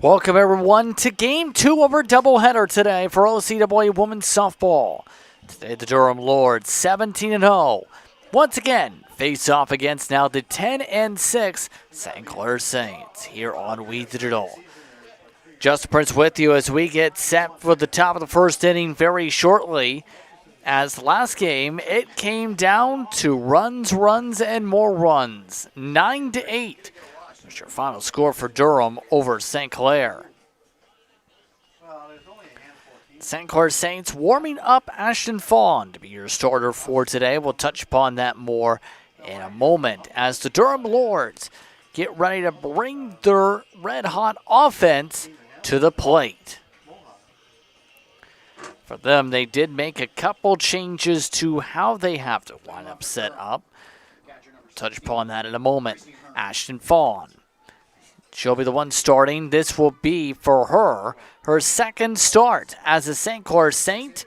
Welcome everyone to Game 2 of our doubleheader today for OCAA Women's Softball. Today the Durham Lords 17-0. Once again, face off against now the 10-6 St. Clair Saints here on We Digital. Justin Prince with you as we get set for the top of the first inning very shortly. As last game, it came down to runs, and more runs. 9-8. That's your final score for Durham over St. Clair. St. Clair Saints warming up Ashton Fawn to be your starter for today. We'll touch upon that more in a moment as the Durham Lords get ready to bring their red-hot offense to the plate. For them, they did make a couple changes to how they have the lineup set up. Touch upon that in a moment. Ashton Fawn. She'll be the one starting. This will be for her second start as a St. Clair Saint.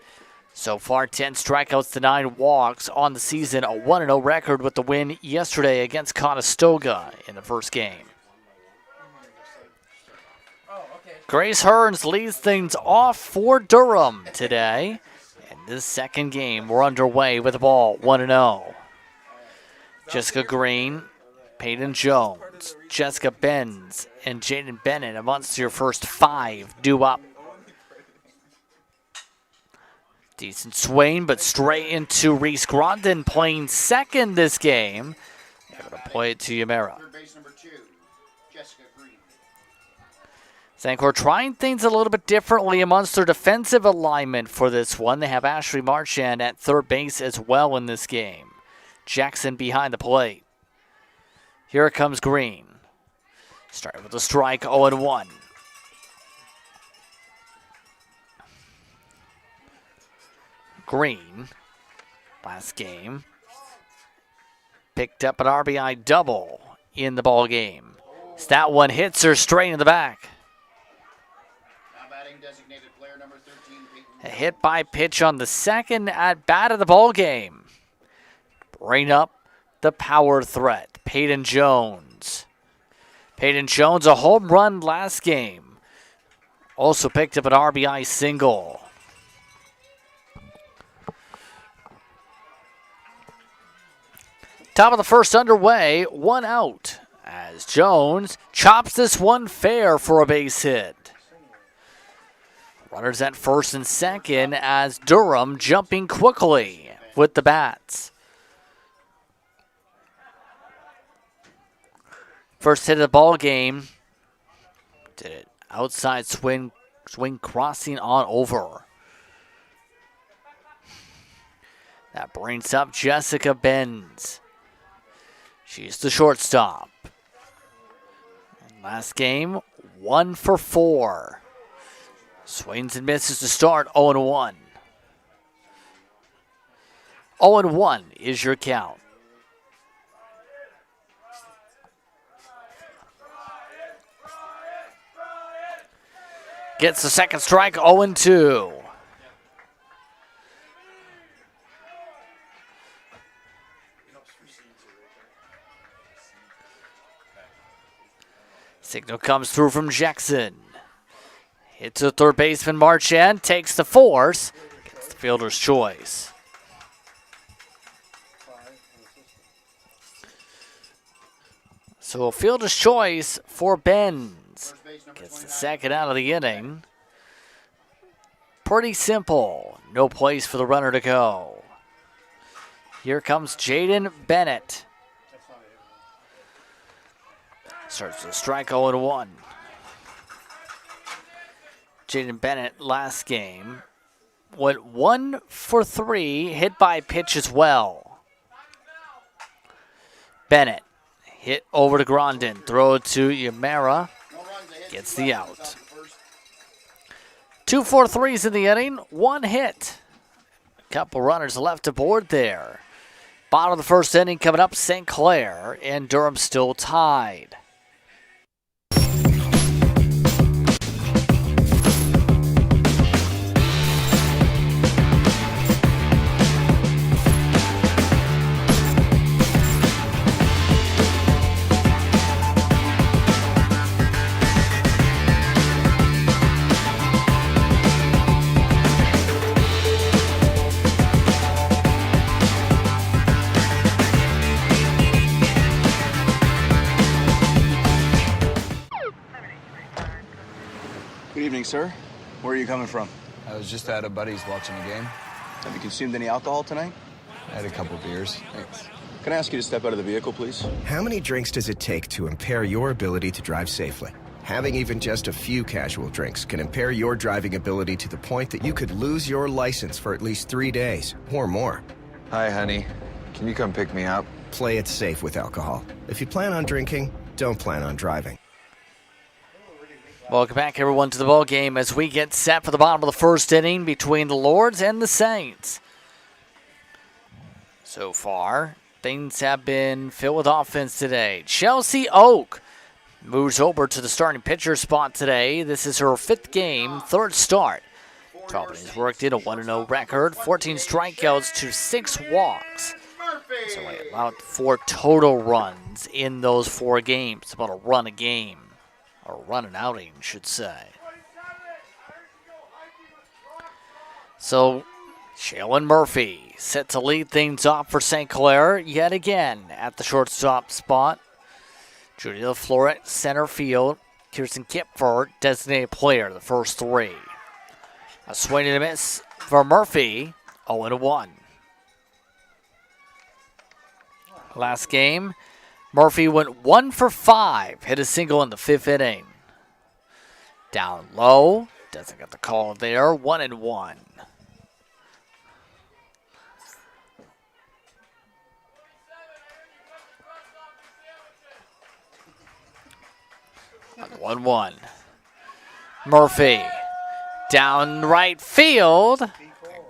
So far, 10 strikeouts to 9 walks on the season. A 1-0 record with the win yesterday against Conestoga in the first game. Grace Hearns leads things off for Durham today. In this second game, we're underway with the ball 1-0. Jessica Green, Peyton Jones, Jessica Benz, and Jaden Bennett amongst your first 5 due up. Decent swing, but straight into Reese Grondin playing second this game. They're going to play it to Yamera. St. Clair trying things a little bit differently amongst their defensive alignment for this one. They have Ashley Marchand at third base as well in this game. Jackson behind the plate. Here comes Green. Starting with a strike, 0-1. Green, last game, picked up an RBI double in the ball game. That one hits her straight in the back. A hit by pitch on the second at bat of the ball game. Bring up the power threat, Peyton Jones. Peyton Jones, a home run last game. Also picked up an RBI single. Top of the first underway, 1 out. As Jones chops this one fair for a base hit. Runners at first and second as Durham jumping quickly with the bats. First hit of the ball game. Did it. Outside swing crossing on over. That brings up Jessica Benz. She's the shortstop. And last game, 1 for 4. Swings and misses to start, 0-1. 0-1 is your count. Gets the second strike, 0-2. Signal comes through from Jackson. Hit to the third baseman, Marchand takes the force. Gets the fielder's choice. So a fielder's choice for Benz. Gets the second out of the inning. Pretty simple. No place for the runner to go. Here comes Jaden Bennett. Starts to strike 0-1. Jaden Bennett last game went 1 for 3, hit by pitch as well. Bennett hit over to Grondin, throw to Yamera, gets the out. 2 4-3s in the inning, 1 hit. A couple runners left aboard there. Bottom of the first inning coming up, St. Clair and Durham still tied. Good evening, sir. Where are you coming from? I was just at a buddy's watching a game. Have you consumed any alcohol tonight? I had a couple beers. Thanks. Can I ask you to step out of the vehicle, please? How many drinks does it take to impair your ability to drive safely? Having even just a few casual drinks can impair your driving ability to the point that you could lose your license for at least 3 days or more. Hi, honey. Can you come pick me up? Play it safe with alcohol. If you plan on drinking, don't plan on driving. Welcome back, everyone, to the ball game as we get set for the bottom of the first inning between the Lords and the Saints. So far, things have been filled with offense today. Chelsea Oak moves over to the starting pitcher spot today. This is her 5th game, 3rd start. Albany's worked in a 1-0 record, 14 strikeouts to 6 walks. So about 4 total runs in those 4 games, about a run a game. Or run an outing, should say. So, Shaylin Murphy set to lead things off for St. Clair yet again at the shortstop spot. Judy LaFleur at center field. Kirsten Kipfer, designated player, the first 3. A swing and a miss for Murphy, 0-1. Last game, Murphy went 1 for 5, hit a single in the 5th inning. Down low, doesn't get the call there, 1-1. On 1-1. Murphy down right field,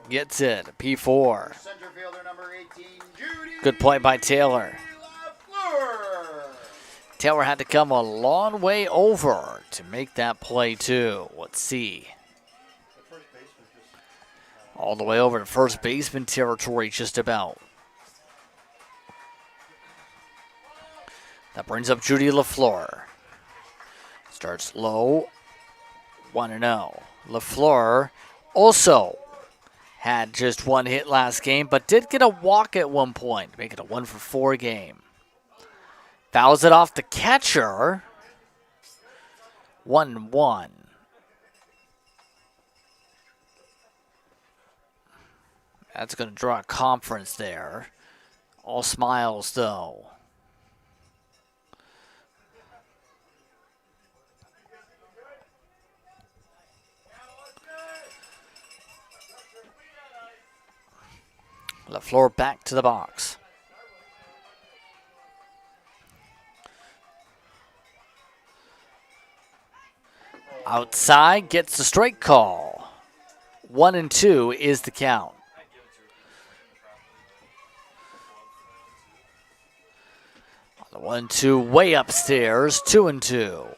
gets it, P4. Good play by Taylor. Taylor had to come a long way over to make that play, too. Let's see. All the way over to first baseman territory, just about. That brings up Judy LaFleur. Starts low, 1-0. LaFleur also had just 1 hit last game, but did get a walk at one point, make it a 1-for-4 game. Fouls it off the catcher. 1-1. That's going to draw a conference there. All smiles, though. LaFleur back to the box. Outside, gets the strike call. 1-2 is the count. On the 1-2 way upstairs, 2-2.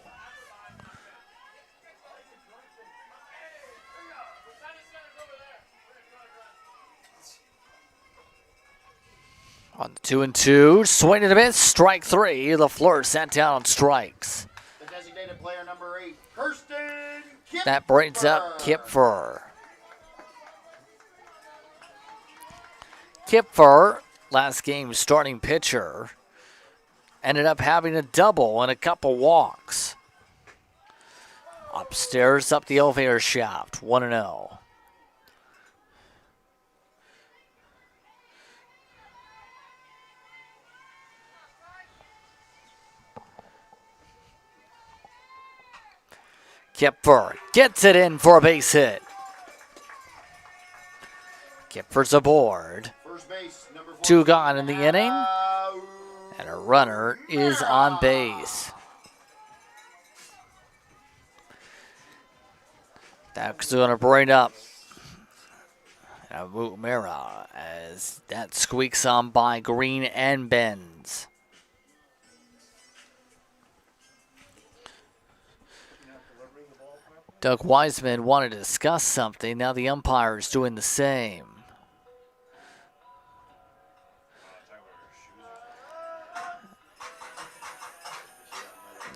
On the 2-2, swing and a miss, strike 3. LaFleur sat down on strikes. The designated player number 8, Kirsten Kipfer. That brings up Kipfer. Kipfer, last game starting pitcher, ended up having a double and a couple walks. Upstairs, up the elevator shaft, 1-0. Kipfer gets it in for a base hit. Kipfer's aboard. 2 gone in the inning. And a runner is on base. That's going to bring up Mira as that squeaks on by Green and Benz. Doug Wiseman wanted to discuss something. Now the umpire is doing the same.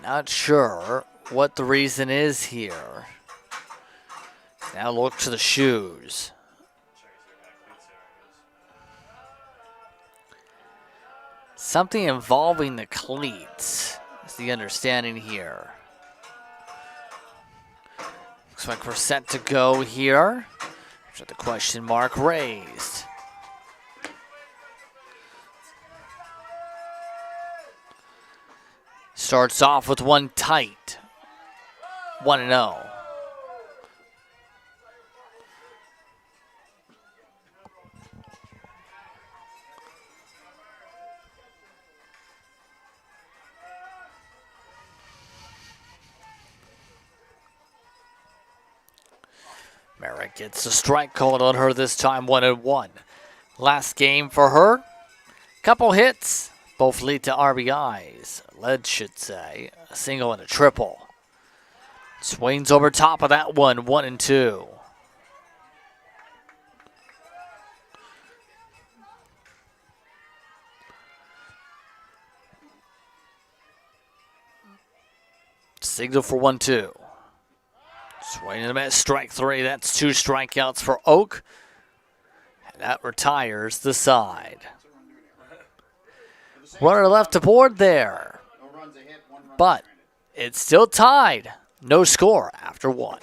Not sure what the reason is here. Now look to the shoes. Something involving the cleats is the understanding here. Looks like we're set to go here. After the question mark raised. Starts off with one tight. 1-0. Merrick gets a strike called on her this time, 1-1. Last game for her. Couple hits, both lead to RBIs. Led, should say, a single and a triple. Swings over top of that one, 1-2. Signal for 1-2. Swing and a miss, strike three. That's 2 strikeouts for Oak. And that retires the side. Runner left aboard there. But it's still tied. No score after 1.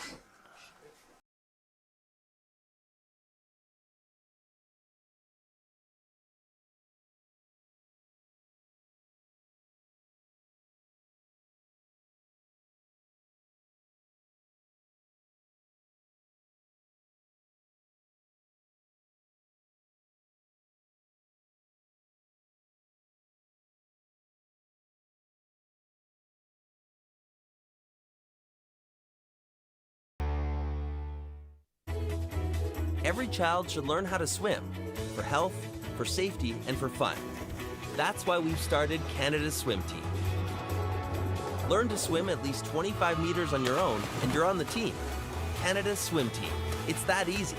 Every child should learn how to swim, for health, for safety, and for fun. That's why we've started Canada's Swim Team. Learn to swim at least 25 meters on your own, and you're on the team. Canada's Swim Team. It's that easy.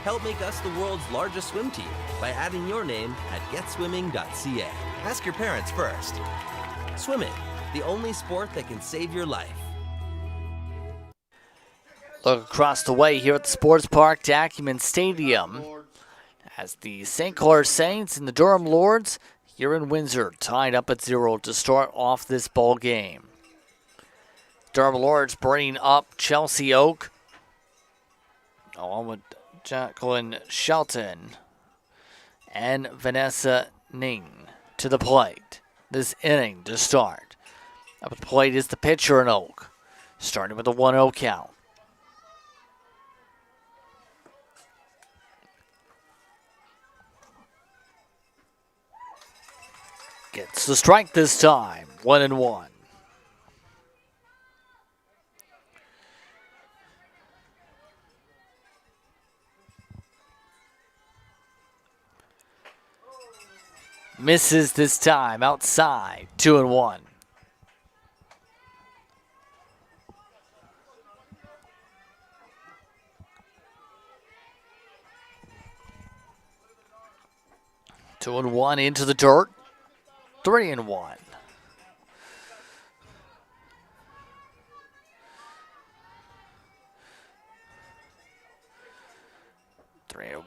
Help make us the world's largest swim team by adding your name at getswimming.ca. Ask your parents first. Swimming, the only sport that can save your life. Look across the way here at the Sports Park to Acumen Stadium as the St. Clair Saints and the Durham Lords here in Windsor tied up at 0 to start off this ball game. Durham Lords bringing up Chelsea Oak along with Jacqueline Shelton and Vanessa Ning to the plate this inning to start. Up at the plate is the pitcher in Oak, starting with a 1-0 count. Gets the strike this time, 1-1. Misses this time, outside, 2-1. Two and one into the dirt. 3-1.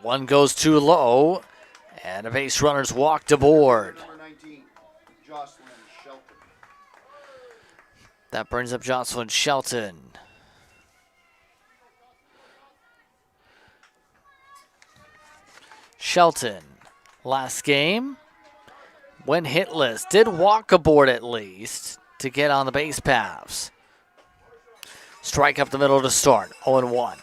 One goes too low, and a base runner's walked aboard. Number 19, Jocelyn Shelton. That brings up Jocelyn Shelton. Shelton, last game, went hitless, did walk aboard at least to get on the base paths. Strike up the middle to start, 0-1.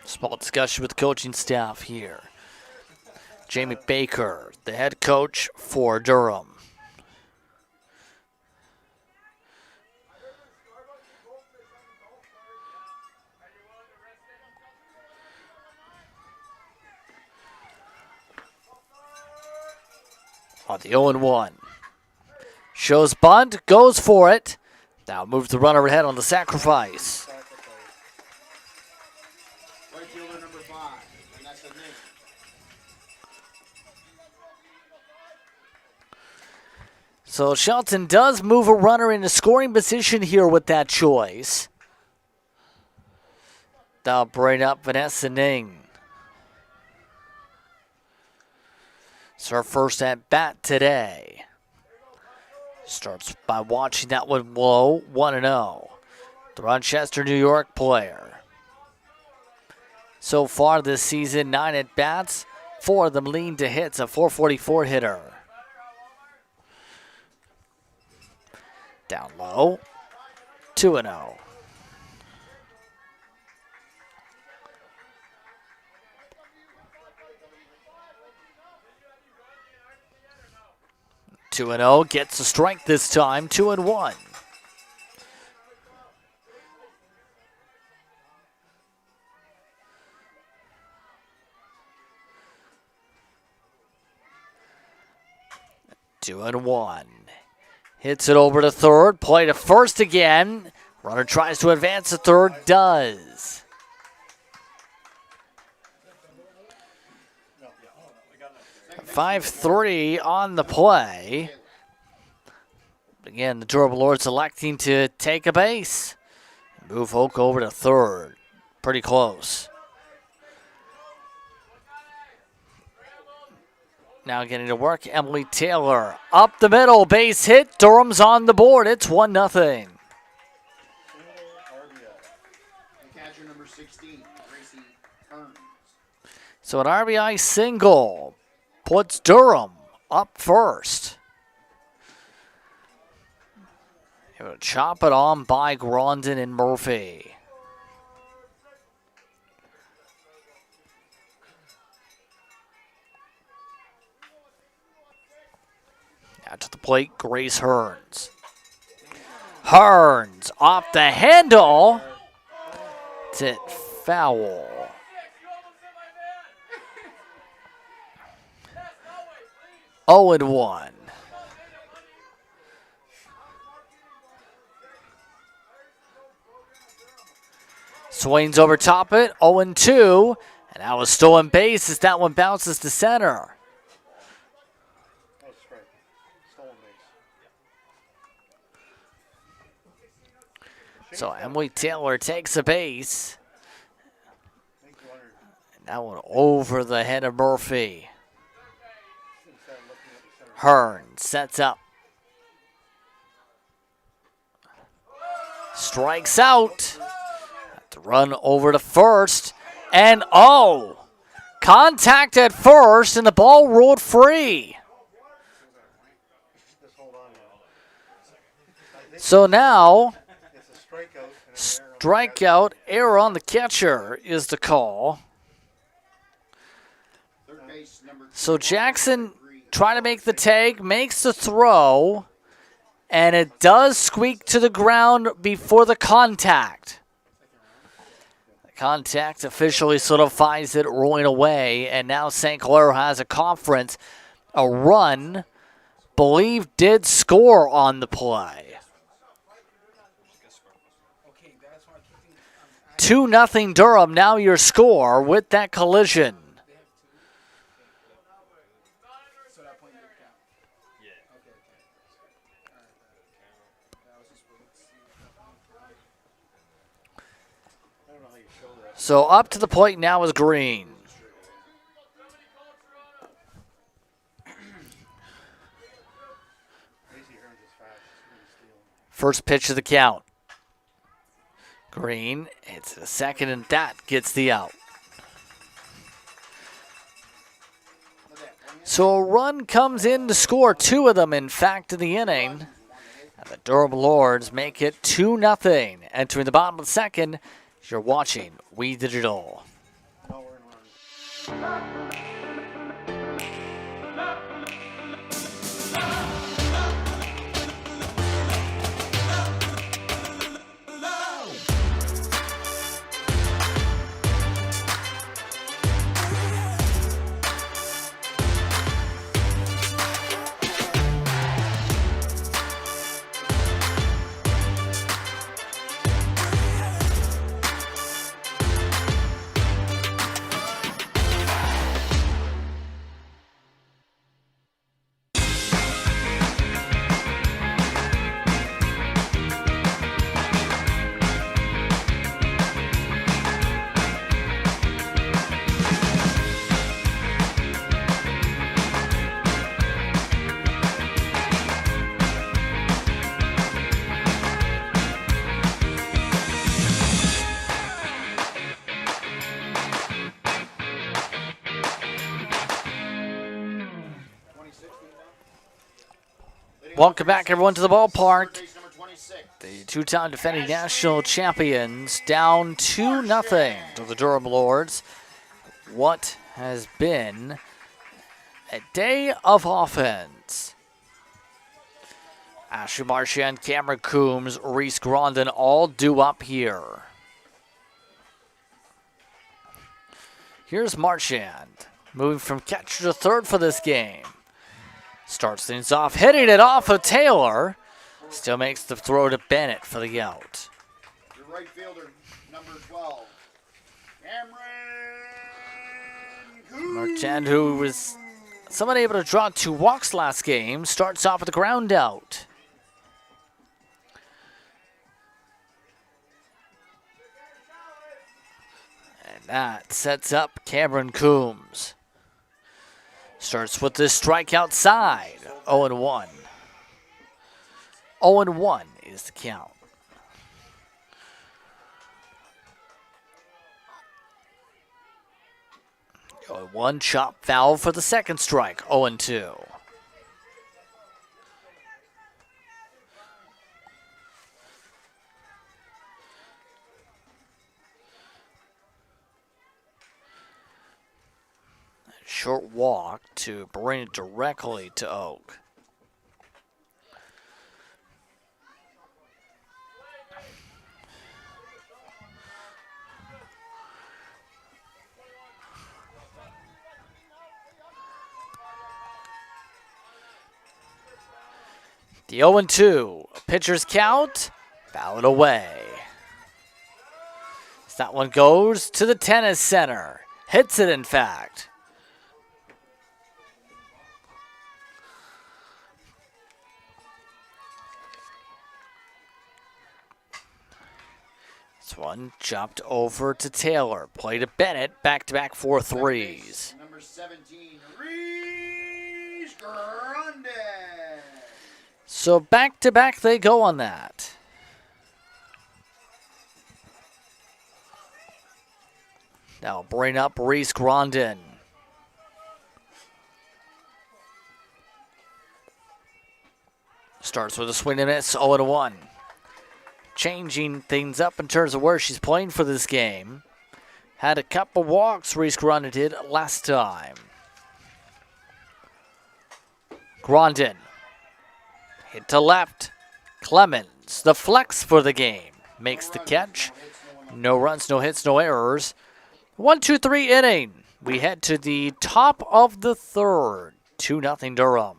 Small discussion with the coaching staff here. Jamie Baker, the head coach for Durham. On the 0-1. Shows bunt, goes for it. Now moves the runner ahead on the sacrifice. Right fielder number 5, Vanessa Ning. So Shelton does move a runner into scoring position here with that choice. That'll bring up Vanessa Ning. It's her first at bat today. Starts by watching that one low, 1-0. The Rochester, New York player. So far this season, 9 at bats, 4 of them lean to hits, a .444 hitter. Down low, 2-0. Two and 0 gets a strike this time. 2-1. Two and 1. Hits it over to third. Play to first again. Runner tries to advance to third. Does. .53 on the play. Again, the Durham Lords electing to take a base. Move Oak over to third. Pretty close. Now getting to work, Emily Taylor. Up the middle, base hit. Durham's on the board. It's 1-0. RBI. The catcher number 16, Gracie Hearns. So an RBI single puts Durham up first. Able to chop it on by Grondin and Murphy. Now to the plate, Grace Hearns. Hearns off the handle. It's it foul. Oh and 1. Swings over top it. 0 and 2. And now a stolen base as that one bounces to center. That's strike. Stolen base. So Emily Taylor takes a base. And that one over the head of Murphy. Hearn sets up. Strikes out. Have to run over to first. And contact at first and the ball ruled free. So now, strikeout, error on the catcher is the call. So Jackson trying to make the tag, makes the throw, and it does squeak to the ground before the contact. The contact officially solidifies it, rolling away, and now St. Clair has a conference. A run, believe, did score on the play. 2-0 Durham, now your score with that collision. So up to the plate now is Green. First pitch of the count. Green, it's a second, and that gets the out. So a run comes in to score 2 of them, in fact, in the inning. And the Durham Lords make it 2-0. Entering the bottom of the second, you're watching We Digital. Welcome back, everyone, to the ballpark. Base number 26. The two-time defending national champions down 2-0 to the Durham Lords. What has been a day of offense. Ashley Marchand, Cameron Coombs, Reese Grondin all due up here. Here's Marchand, moving from catcher to third for this game. Starts things off, hitting it off of Taylor. Still makes the throw to Bennett for the out. Your right fielder, number 12. Cameron Marchand, who was somewhat able to draw 2 walks last game, starts off with a ground out. And that sets up Cameron Coombs. Starts with this strike outside. 0-1. 0-1 is the count. 0-1, chop foul for the second strike. 0-2. Short walk to bring it directly to Oak. The 0-2, pitcher's count, foul it away. As that one goes to the tennis center. Hits it, in fact. This one chopped over to Taylor. Play to Bennett, back-to-back 4 threes. Number 17, Reese Grondin. So back-to-back they go on that. Now bring up Reese Grondin. Starts with a swing and miss, 0-1. Changing things up in terms of where she's playing for this game. Had a couple walks, Reese Grondin did last time. Grondin. Hit to left. Clemens, the flex for the game. Makes the catch. No runs, no hits, no errors. 1-2-3 inning. We head to the top of the third. 2-0 Durham.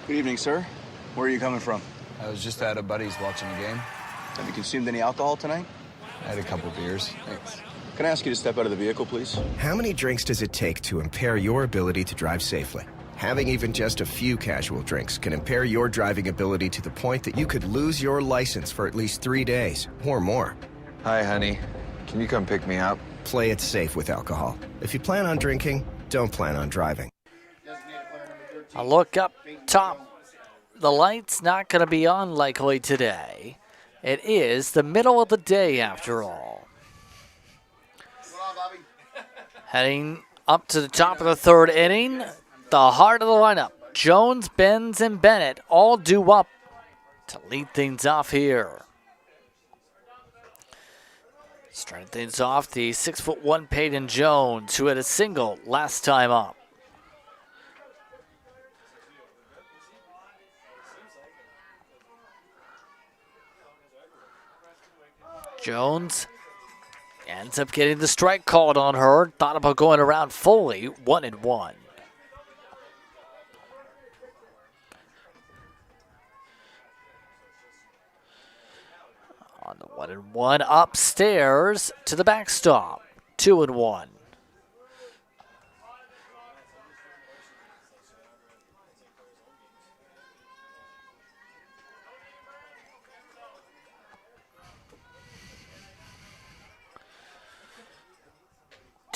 Good evening, sir. Where are you coming from? I was just at a buddy's watching a game. Have you consumed any alcohol tonight? I had a couple beers. Thanks. Can I ask you to step out of the vehicle, please? How many drinks does it take to impair your ability to drive safely? Having even just a few casual drinks can impair your driving ability to the point that you could lose your license for at least 3 days or more. Hi, honey. Can you come pick me up? Play it safe with alcohol. If you plan on drinking, don't plan on driving. Designated player number 13. I look up top. The light's not going to be on likely today. It is the middle of the day after all. What's going on, Bobby? Heading up to the top of the third inning, the heart of the lineup. Jones, Benz, and Bennett all due up to lead things off here. Starting things off, the 6'1" Peyton Jones, who had a single last time up. Jones ends up getting the strike called on her. Thought about going around fully, 1-1. On the 1-1 upstairs to the backstop, 2-1.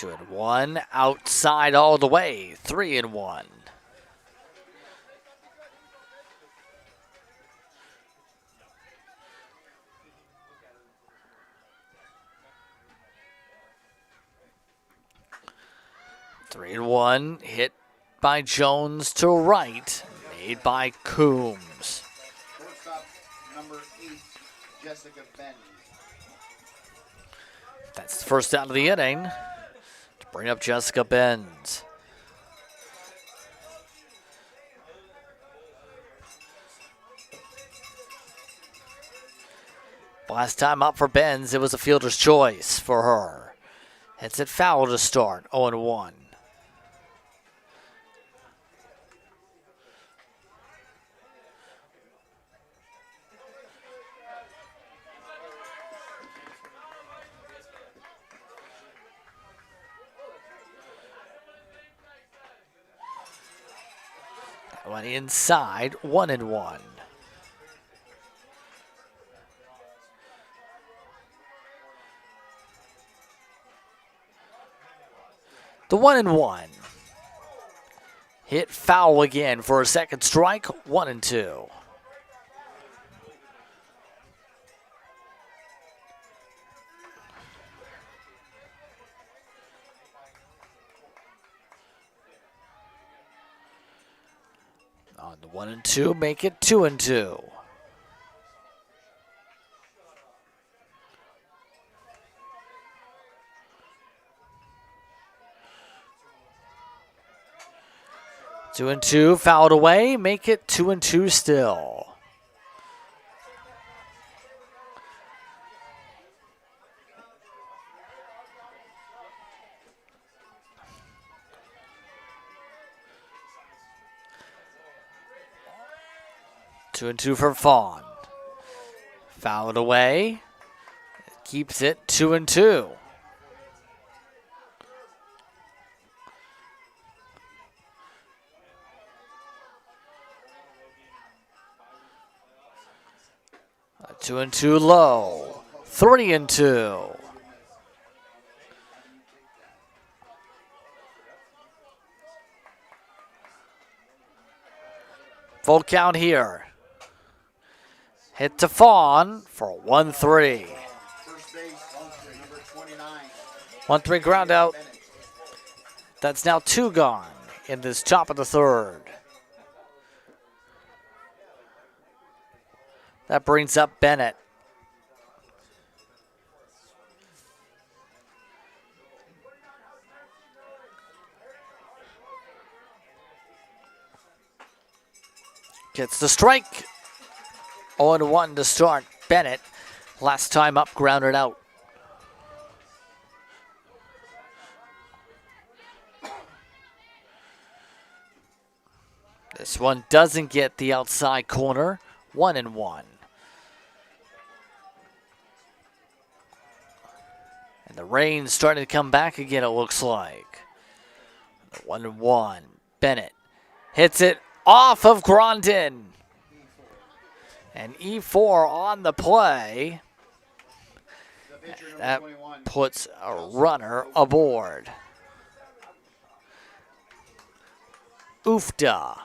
2-1, outside all the way, 3-1. Three and one, hit by Jones to right, made by Coombs. Shortstop number 8, Jessica Benz. That's the first out of the inning to bring up Jessica Benz. Last time up for Benz, it was a fielder's choice for her. Hits it foul to start, 0-1. Went inside, 1-1. The 1-1. Hit foul again for a second strike, 1-2. On the 1-2, make it 2-2. Two and two, fouled away, make it 2-2 still. Two and two for Fawn. Fouled away, keeps it 2-2. A 2-2 low, 3-2. Full count here. Hit to Fawn for 1-3. First base, number 29. 1-3 ground out. Bennett. That's now 2 gone in this top of the third. That brings up Bennett. Gets the strike. 0-1 to start. Bennett, last time up, grounded out. This one doesn't get the outside corner. 1-1. And the rain's starting to come back again, it looks like. 1-1. Bennett hits it off of Grondin. And E4 on the play. The pitcher, number That 21. puts a runner aboard. Oofda,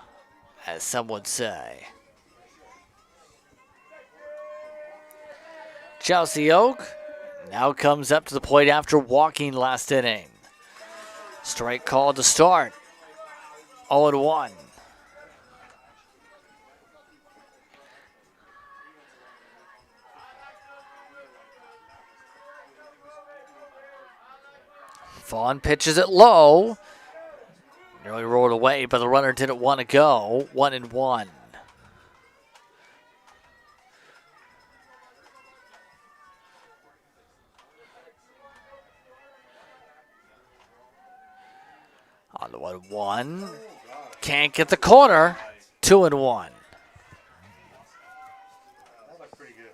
as some would say. Chelsea Oak now comes up to the plate after walking last inning. Strike call to start. 0-1. Fawn pitches it low. Nearly rolled away, but the runner didn't want to go. 1-1. On the 1-1. Can't get the corner. 2-1. That looked pretty good.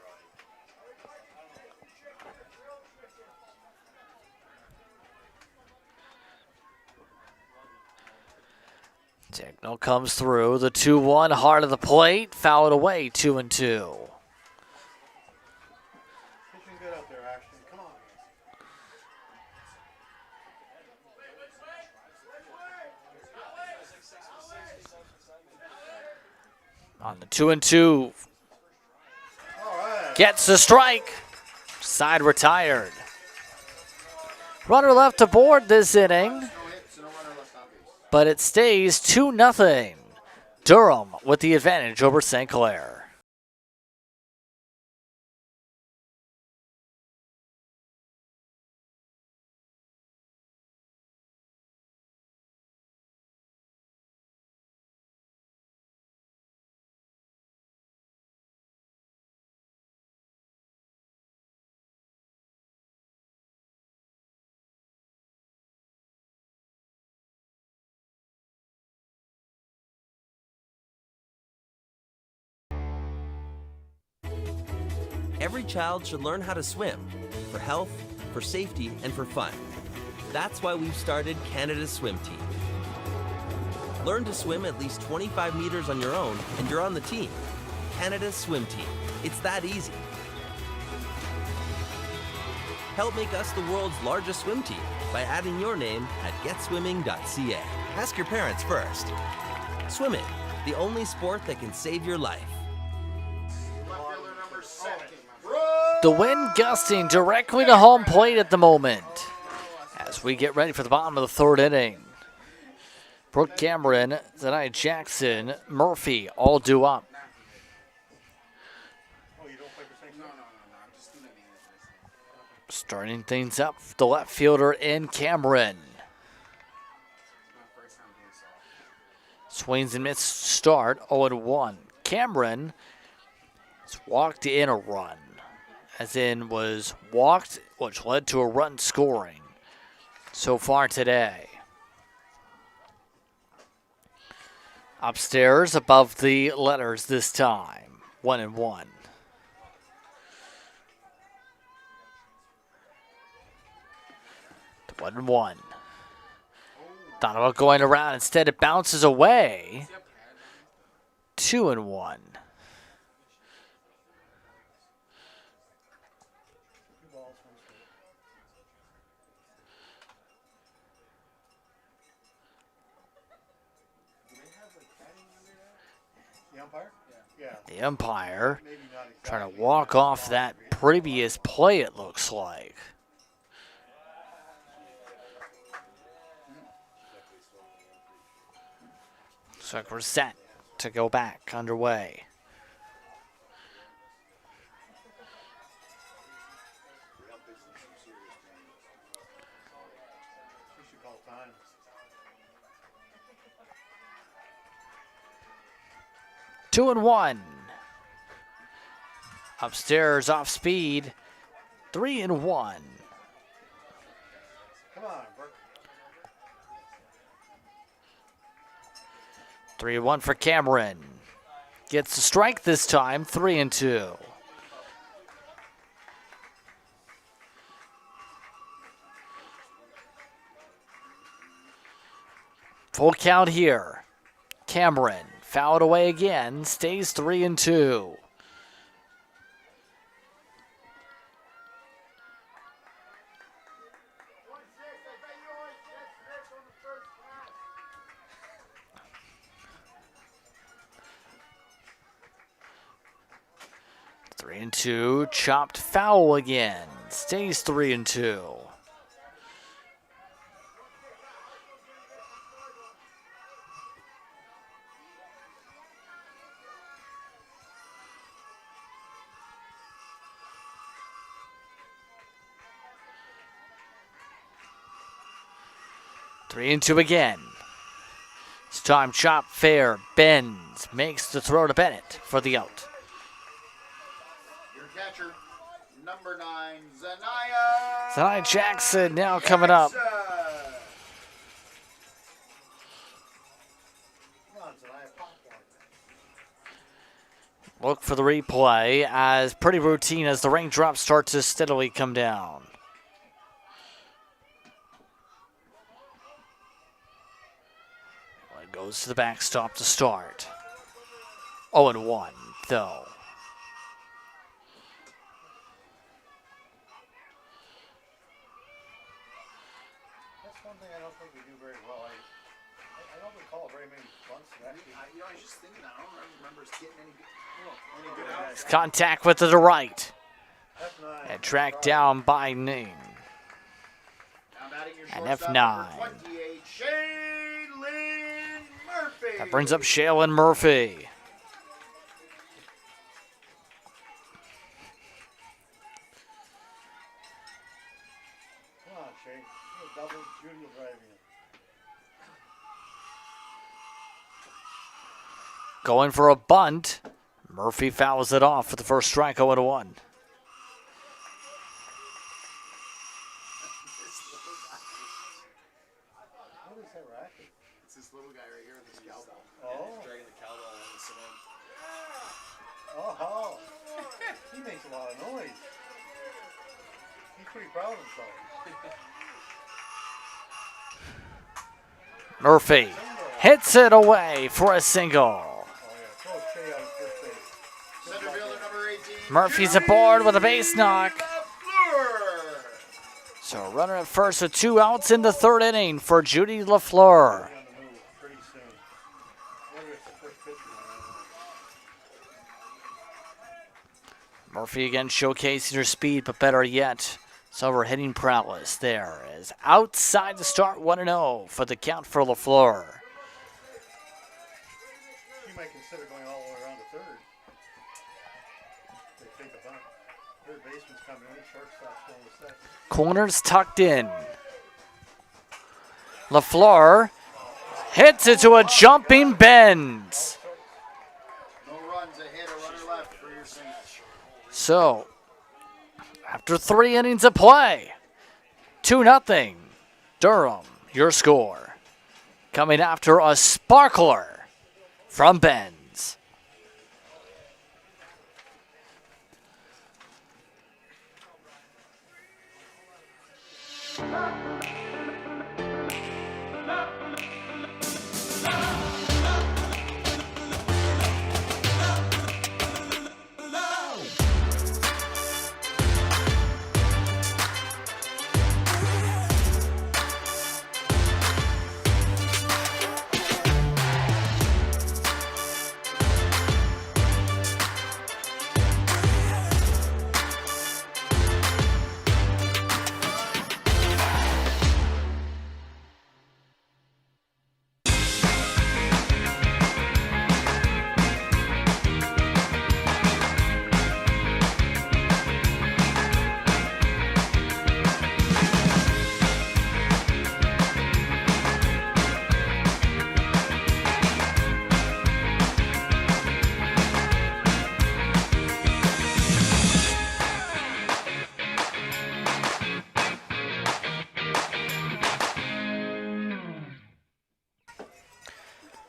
Signal comes through. The 2-1 heart of the plate. Fouled away. 2-2. Pitching good out there, Ashton. Come on. On the 2-2. Gets the strike. Side retired. Runner left aboard this inning, but it stays 2-0. Durham with the advantage over St. Clair. Every child should learn how to swim for health, for safety, and for fun. That's why we've started Canada's Swim Team. Learn to swim at least 25 meters on your own, and you're on the team. Canada's Swim Team. It's that easy. Help make us the world's largest swim team by adding your name at getswimming.ca. Ask your parents first. Swimming, the only sport that can save your life. The wind gusting directly to home plate at the moment as we get ready for the bottom of the third inning. Brooke Cameron, Zanai Jackson, Murphy all due up. Starting things up, the left fielder in Cameron. Swings and misses start, 0-1. Cameron has walked in a run, as in was walked, which led to a run scoring so far today. Upstairs, above the letters this time, 1-1. To 1-1. Thought about going around. Instead, it bounces away. 2-1. The umpire trying to walk off that previous play, it looks like. So we're set to go back underway. Two and one. Upstairs off speed. 3-1. Come on, Brooke. 3-1 for Cameron. Gets the strike this time, 3-2. Full count here. Cameron fouled away again, stays 3-2. Three and two, chopped foul again. Stays 3-2. Three and two again. This time chop fair, bends, makes the throw to Bennett for the out. Your catcher, number 9, Zanaya. Zanai Jackson now coming up. Come on, Zanaya, pop one. Look for the replay as pretty routine as the raindrops start to steadily come down. Goes to the backstop to start. 0-1, though. That's one thing I don't think we do very well. I don't recall very many I was just thinking that. I don't remember us getting any good Contact with the right. F9. And tracked down by Ning. Now batting your And shortstop, F9. number 28, Shaylin Murphy. That brings up Shaylin Murphy. Come on, Shay. Double Judy will drive you. Going for a bunt. Murphy fouls it off for the first strike, 0-1. What is that racket? It's this little guy right here with the cowbell. Oh. He's dragging the cowbell on the cement. Oh. He makes a lot of noise. He's pretty proud of himself. Murphy hits it away for a single. Oh, yeah. Throw Shay on first base. Center fielder number 18. Murphy's aboard with a base knock. LaFleur. So a runner at first with 2 outs in the 3rd inning for Judy LaFleur. On the move pretty soon. Whether it's the first pitch or not. Murphy again showcasing her speed, but better yet, some of her hitting prowess there is outside the start 1-0 for the count for LaFleur. She might consider going all the way around to third. They take a bunt. Third baseman's coming in, shortstop's going to second. Corners tucked in. LaFleur hits it to a jumping bend. No runs, a hit, a runner left for your Saints. So, after 3 innings of play, 2-0, Durham, your score. Coming after a sparkler from Benz.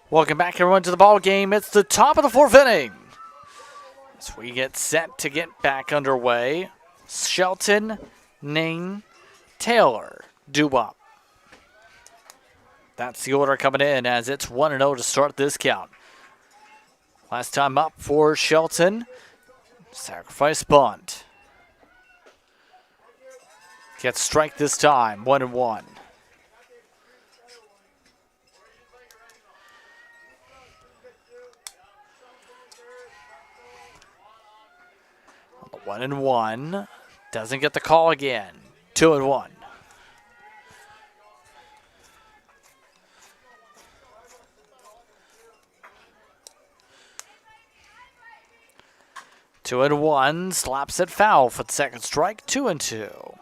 Welcome back, everyone, to the ball game. It's the top of the 4th inning. As we get set to get back underway, Shelton, Ning, Taylor due up. That's the order coming in as it's 1-0 to start this count. Last time up for Shelton, sacrifice bunt. Gets strike this time, 1-1. The 1-1 doesn't get the call again. 2-1. Two and one, slaps it foul for the second strike. 2-2.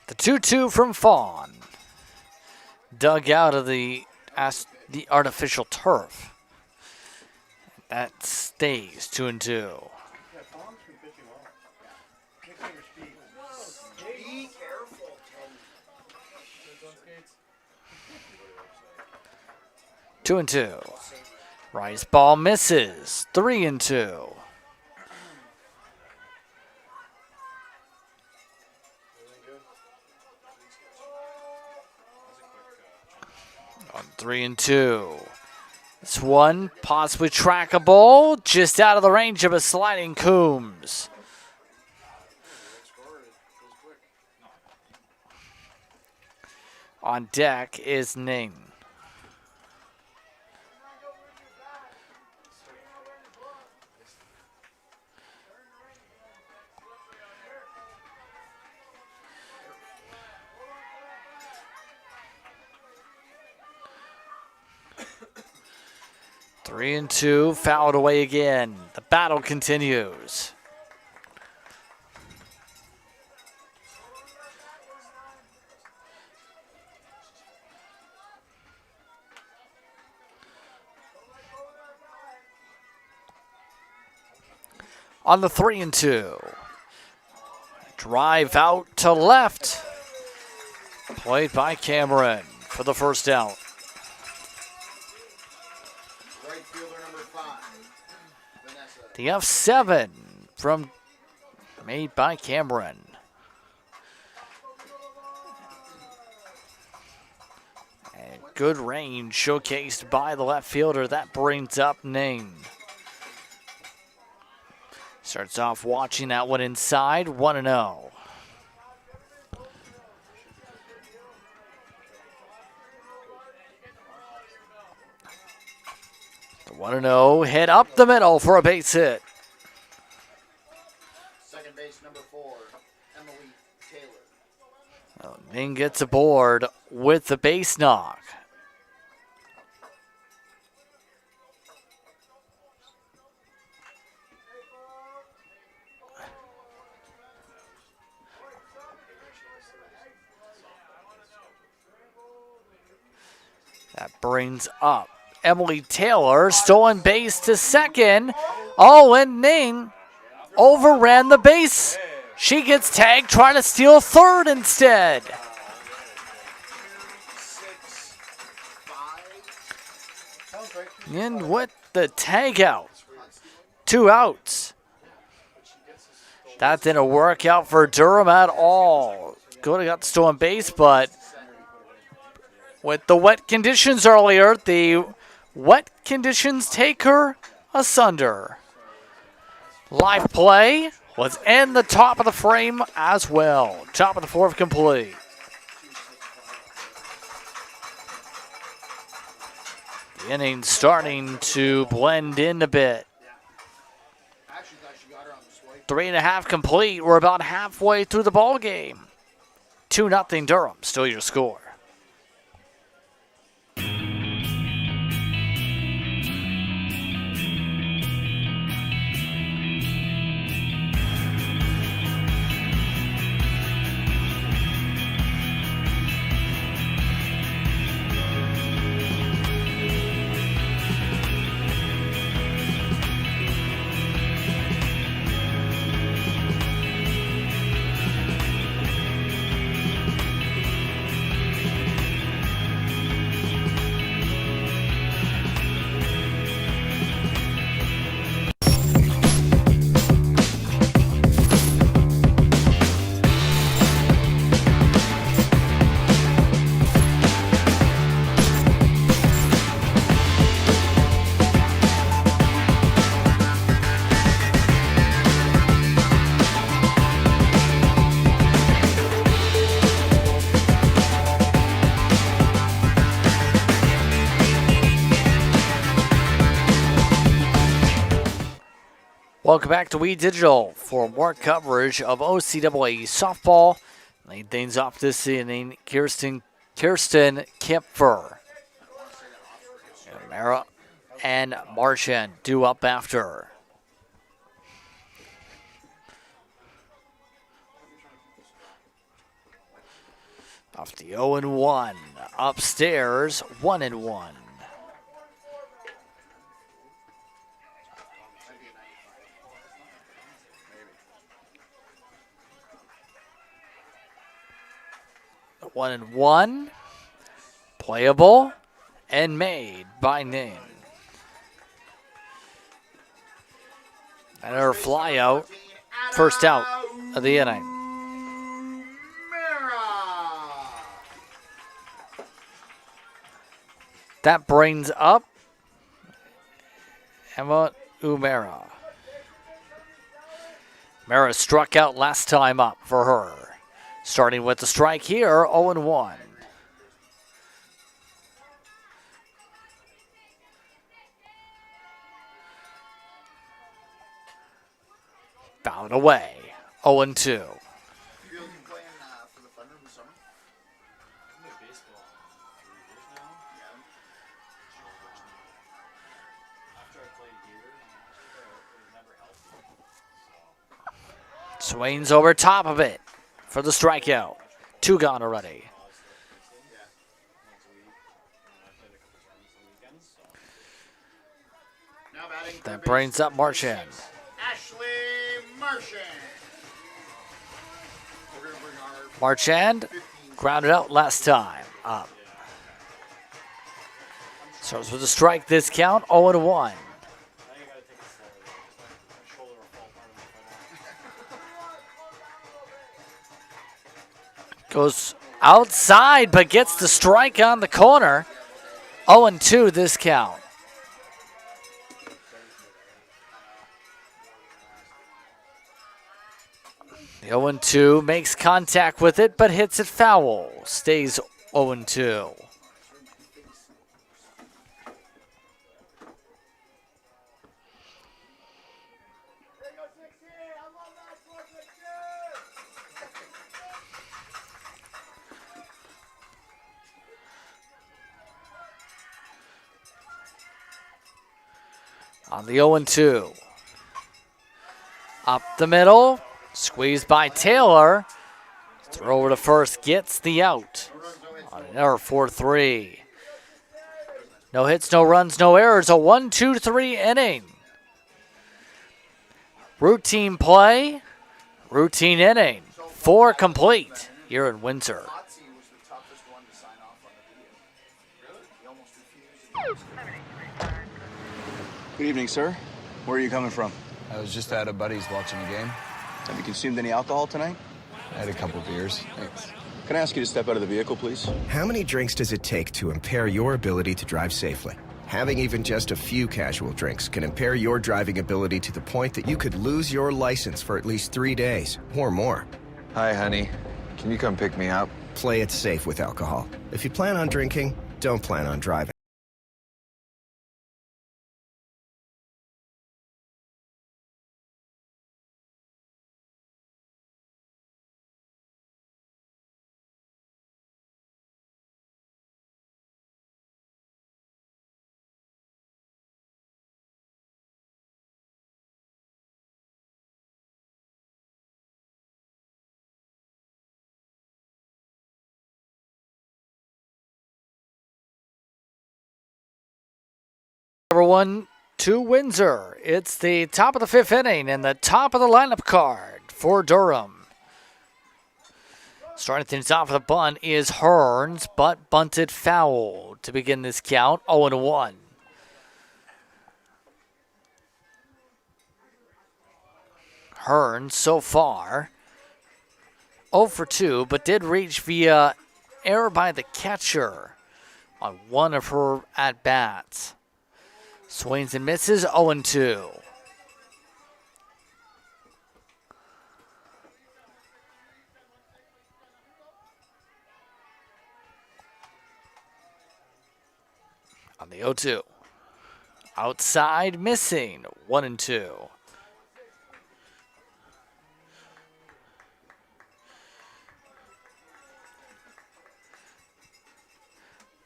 The 2-2 from Fawn. Dug out of the artificial turf. That stays 2-2. Yeah, Tom's been pitching well. Mixing your speed. Be careful, Tom. 2-2. Rice ball misses. 3-2. On 3-2. This one possibly trackable, just out of the range of a sliding Coombs. On deck is Ning. Three and two, fouled away again. The battle continues. On the 3-2. Drive out to left. Played by Cameron for the first out. The F7 from made by Cameron. And good range showcased by the left fielder. That brings up Ning. Starts off watching that one inside, 1-0. The 1-0 hit up the middle for a base hit. Second base number 4, Emily Taylor. Ning gets aboard with the base knock. That brings up Emily Taylor, stolen base to second. Oh, and Ning overran the base. She gets tagged, trying to steal third instead. And with the tag out, 2 outs. That didn't work out for Durham at all. Could have got the stolen base, but with the wet conditions earlier, the wet conditions take her asunder. Live play was in the top of the frame as well. Top of the 4th complete. The inning starting to blend in a bit. 3.5 complete. We're about halfway through the ball game. 2-0 Durham, still your score. Welcome back to We Digital for more coverage of OCAA softball. Leading things off this inning, Kirsten Kempfer. Mara and Martian due up after. Off the 0-1. Upstairs, 1-1. The 1-1. Playable and made by Ning. And her fly out. First out of the inning. That brings up Emma Umera. Mara struck out last time up for her. Starting with the strike here, 0-1. Fouled away, 0-2. You playing for the Thunder in the summer? Swings over top of it for the strikeout. 2 gone already. Now batting That third brings base, up Marchand. Ashley Marchand. We're going to bring our Marchand 15 grounded out last time up. Starts with a strike this count, 0-1. Goes outside but gets the strike on the corner. 0-2 this count. The 0-2 makes contact with it but hits it foul. Stays 0-2. On the 0-2. Up the middle. Squeezed by Taylor. Throw over to first. Gets the out. On an error 4-3. No hits, no runs, no errors. A 1-2-3 inning. Routine play. Routine inning. 4 complete here in Windsor. Otzi was the toughest one to sign off on the video. Really? He almost refused. Good evening, sir. Where are you coming from? I was just at a buddy's watching a game. Have you consumed any alcohol tonight? I had a couple beers. Thanks. Can I ask you to step out of the vehicle, please? How many drinks does it take to impair your ability to drive safely? Having even just a few casual drinks can impair your driving ability to the point that you could lose your license for at least 3 days or more. Hi, honey. Can you come pick me up? Play it safe with alcohol. If you plan on drinking, don't plan on driving. Everyone to Windsor. It's the top of the 5th inning and the top of the lineup card for Durham. Starting things off with a bunt is Hearns, but bunted foul to begin this count, 0-1. Hearns so far 0 for 2, but did reach via error by the catcher on one of her at-bats. Swings and misses, 0-2. On the 0-2. Outside, missing, 1-2.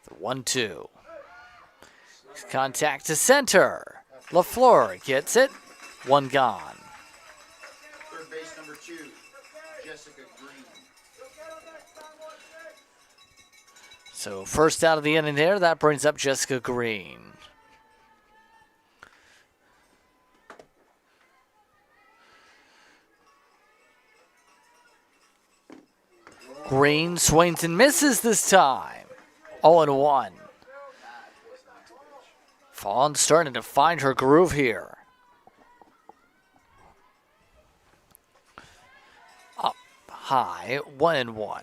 The 1-2. Contact to center. LaFleur gets it. 1 gone. Third base number 2, Jessica Green. So first out of the inning there, that brings up Jessica Green. Green swings and misses this time. 0-1. Fawn starting to find her groove here. Up high, 1-1.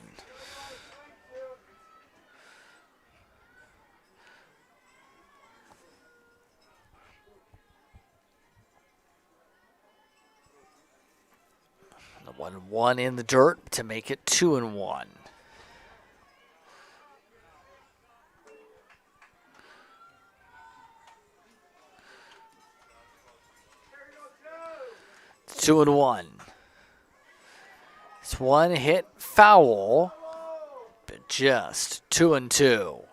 The 1-1 in the dirt to make it 2-1. It's 2-1. It's one hit foul, but just 2-2.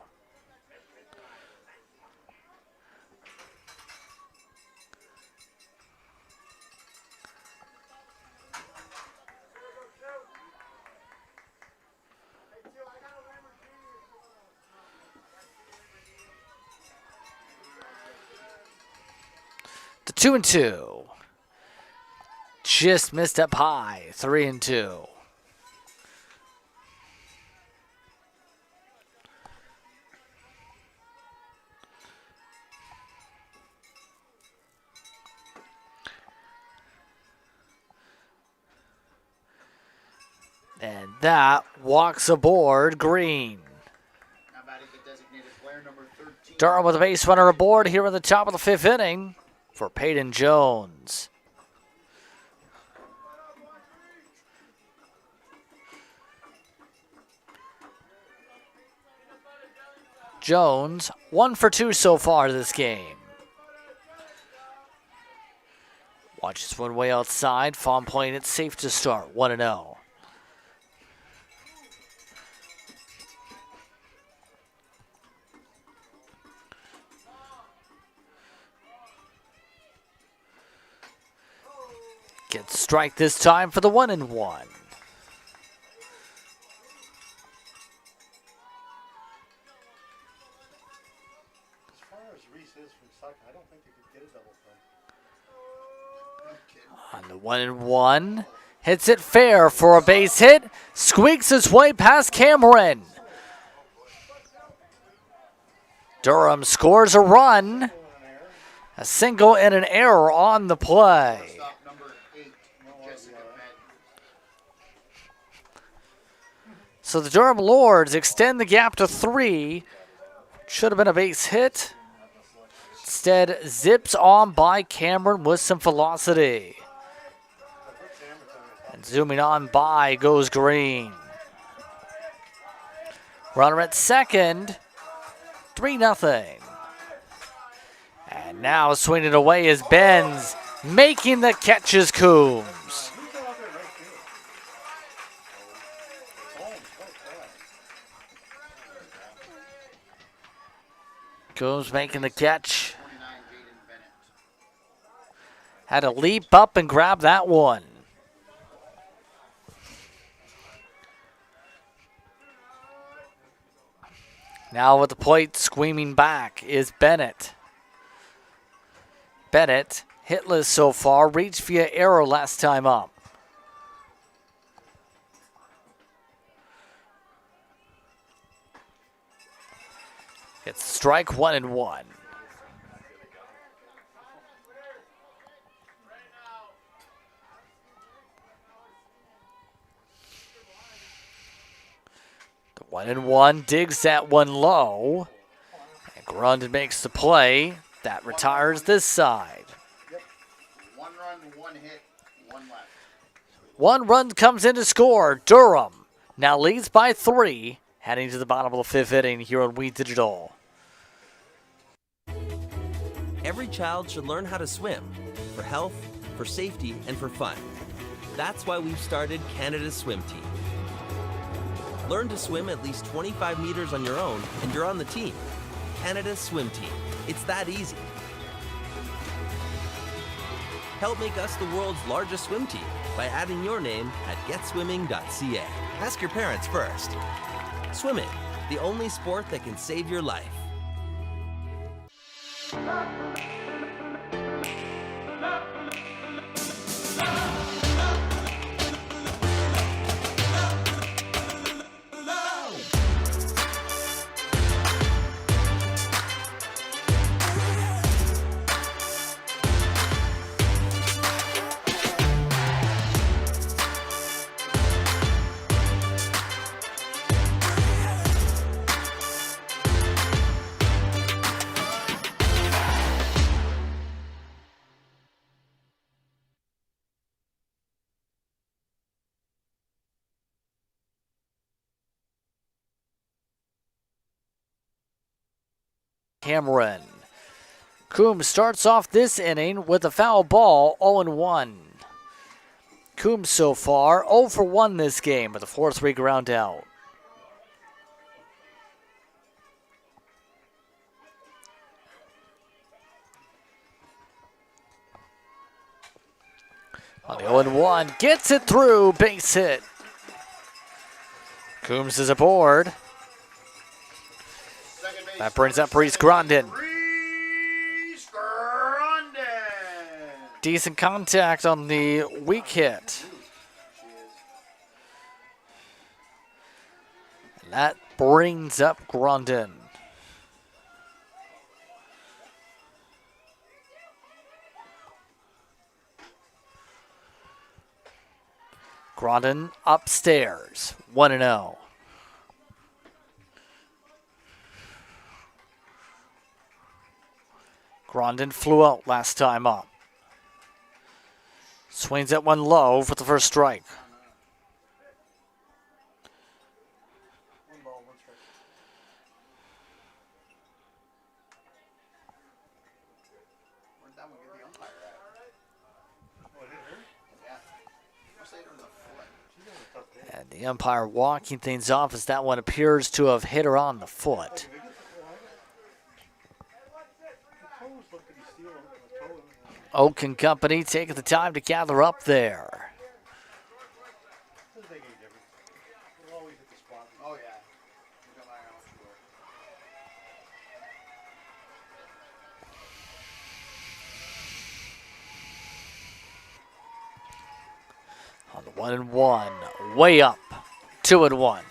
The 2-2. Just missed up high. 3-2. And that walks aboard Green. Now batting the designated player number 13. Durham with a base runner aboard here in the top of the 5th inning for Peyton Jones. Jones, 1 for 2 so far this game. Watches one way outside. Fawn playing it safe to start, 1-0. Gets strike this time for the 1-1. As far as Reese is from second, I don't think they could get a double play. On the 1-1, hits it fair for a base hit, squeaks his way past Cameron. Durham scores a run, a single and an error on the play. Stop number 8, Jessica Madden. So the Durham Lords extend the gap to 3. Should have been a base hit. Instead, zips on by Cameron with some velocity. And zooming on by goes Green. Runner at second, 3-0. And now swinging away is Benz, making the catches Coombs. Who's out there right field? Coombs making the catch. 29, Jaden Bennett. Had to leap up and grab that one. Now with the plate screaming back is Bennett. Bennett, hitless so far, reached via error last time up. It's strike 1-1. The 1-1 digs that one low. And Grundon makes the play. That retires this side. 1 run, 1 hit, 1 left. 1 run comes in to score. Durham now leads by 3, heading to the bottom of the 5th inning here on We Digital. Every child should learn how to swim for health, for safety, and for fun. That's why we've started Canada's Swim Team. Learn to swim at least 25 meters on your own, and you're on the team. Canada's Swim Team. It's that easy. Help make us the world's largest swim team by adding your name at getswimming.ca. Ask your parents first. Swimming, the only sport that can save your life. Cameron. Coombs starts off this inning with a foul ball, 0-1. Coombs so far 0 for 1 this game with a 4-3 ground out. On the 0-1, gets it through, base hit. Coombs is aboard. That brings up Reese Grondin. Reese Grondin. Decent contact on the weak hit. And that brings up Grondin. Grondin upstairs, 1-0. Grondin flew out last time up. Swings at one low for the first strike. One ball, one strike. Where'd that one get the umpire at? Oh, it hit her? Yeah. Must have hit her in the foot. She's having a tough day. And the umpire walking things off as that one appears to have hit her on the foot. The toes look to be stealing. The toe, Oak and company taking the time to gather up there. doesn't make any difference. We'll always hit the spot. Oh, yeah. Look at my own score. On the 1-1, way up, 2-1.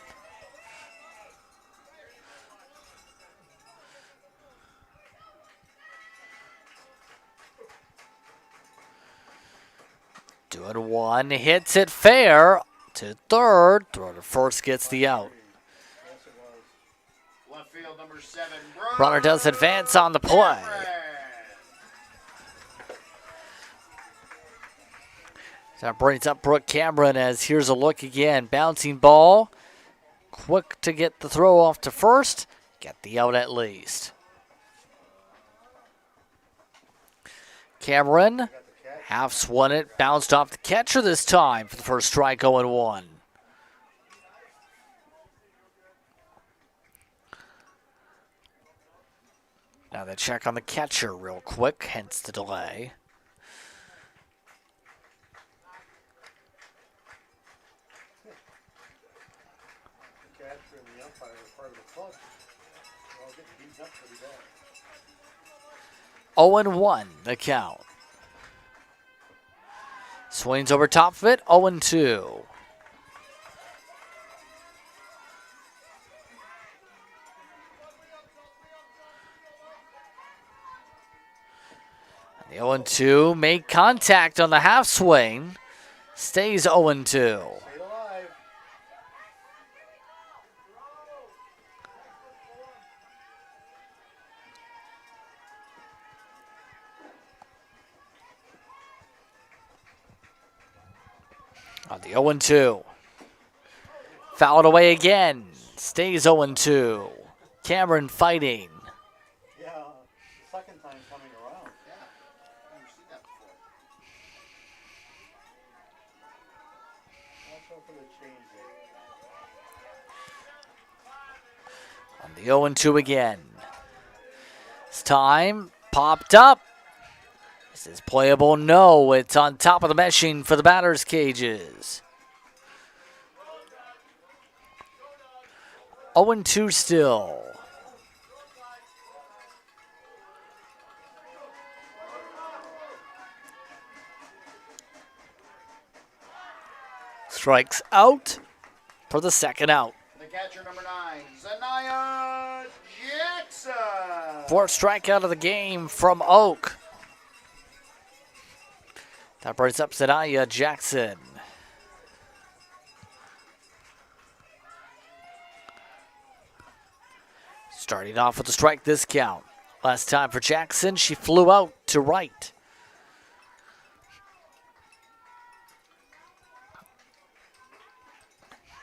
Doing one, hits it fair to third. Throw to first, gets the out. Yes, it was. Left field, number 7. Runner does advance on the play. That brings up Brooke Cameron as here's a look again. Bouncing ball. Quick to get the throw off to first. Get the out at least. Cameron half swung it. Bounced off the catcher this time for the first strike, 0-1. Now they check on the catcher real quick, hence the delay. The catcher and the umpire are part of the club. They're all getting beat up pretty bad. 0-1 the count. Swings over top of it, 0-2. The 0-2 made contact on the half swing. Stays 0-2. Stay alive. On the 0-2. Fouled away again. Stays 0-2. Cameron fighting. Yeah, the second time coming around. Yeah. I've never seen that before. Watch out for the change there. On the 0-2 again. This time, popped up. This is playable. No, it's on top of the meshing for the batter's cages. 0-2 still. Strikes out for the second out. The catcher, number 9, Zanaya Jackson. Fourth strikeout of the game from Oak. That brings up Zanaya Jackson. Starting off with a strike this count. Last time for Jackson, she flew out to right.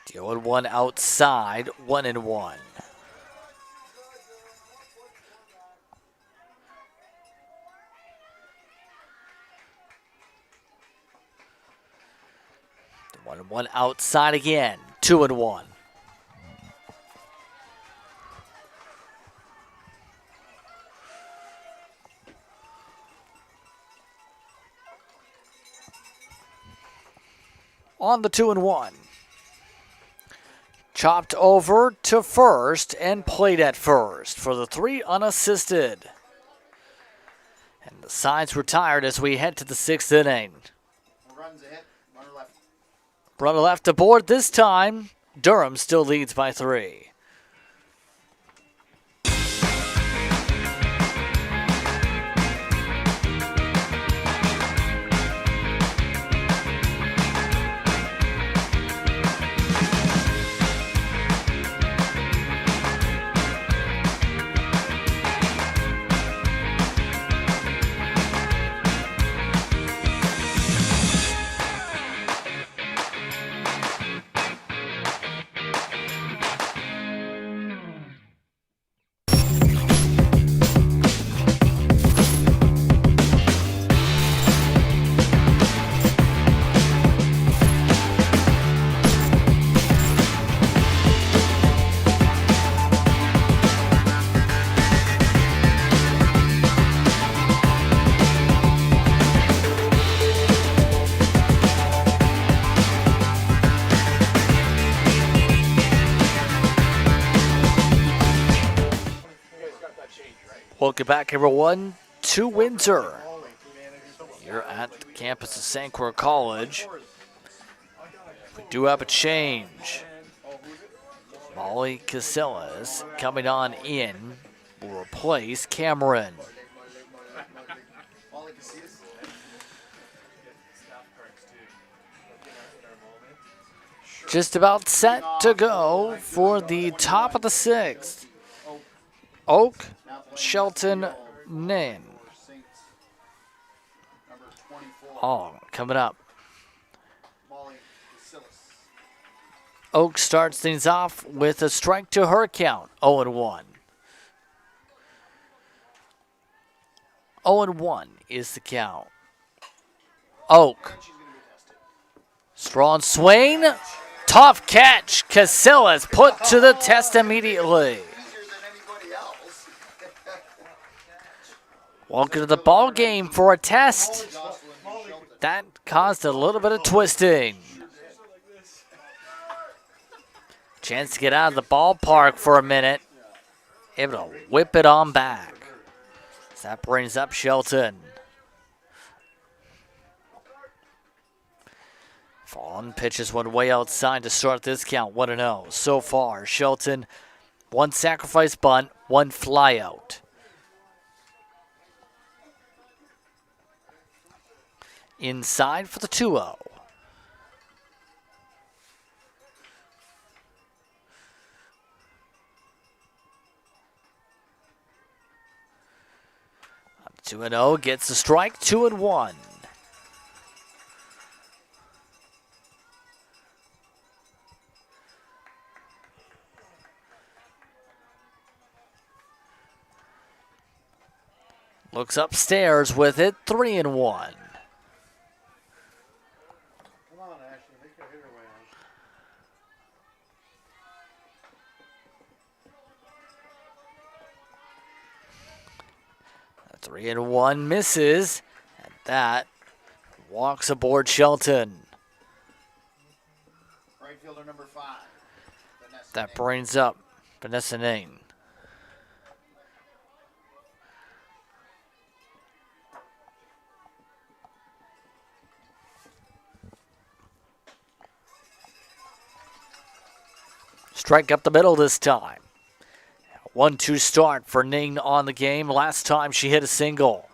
The 0-1 outside, 1-1. 1-1 outside again. 2-1. On the 2-1. Chopped over to first and played at first for the 3 unassisted. And the sides retired as we head to the 6th inning. Runs ahead, runner left. Runner left aboard this time. Durham still leads by 3. Welcome back, everyone, to Windsor. You're at the campus of St. Croix College. We do have a change. Molly Casillas coming on in will replace Cameron. Just about set to go for the top of the 6th. Oak, Shelton, Nain. Oh, coming up. Oak starts things off with a strike to her count, 0-1. 0-1 is the count. Oak. Strong swing. Tough catch. Casillas put to the test immediately. Welcome to the ball game for a test. That caused a little bit of twisting. Chance to get out of the ballpark for a minute. Able to whip it on back. So that brings up Shelton. Fawn pitches one way outside to start this count, 1-0. So far, Shelton, 1 sacrifice bunt, 1 flyout. Inside for the 2-0. On 2-0, gets the strike, 2-1. Looks upstairs with it, 3-1. Come on, Ashley. Make her hit her way on. 3-1 misses, and that walks aboard Shelton. Right fielder number 5. That brings up Vanessa Nain. Strike up the middle this time. 1-2 start for Ning on the game. Last time she hit a single.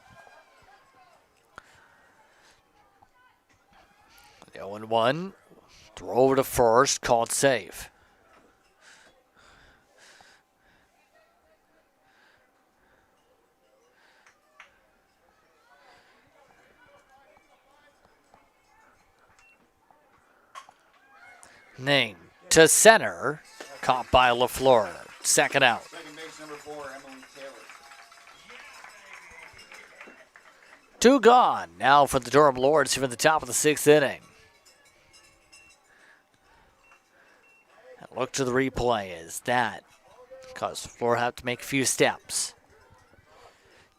The 0-1. Throw over to first. Called safe. Ning to center. Caught by LaFleur. Second out. Second base number 4, Emily Taylor. 2 gone. Now for the Durham Lords here at the top of the 6th inning. Look to the replay as that causes Fleur have to make a few steps.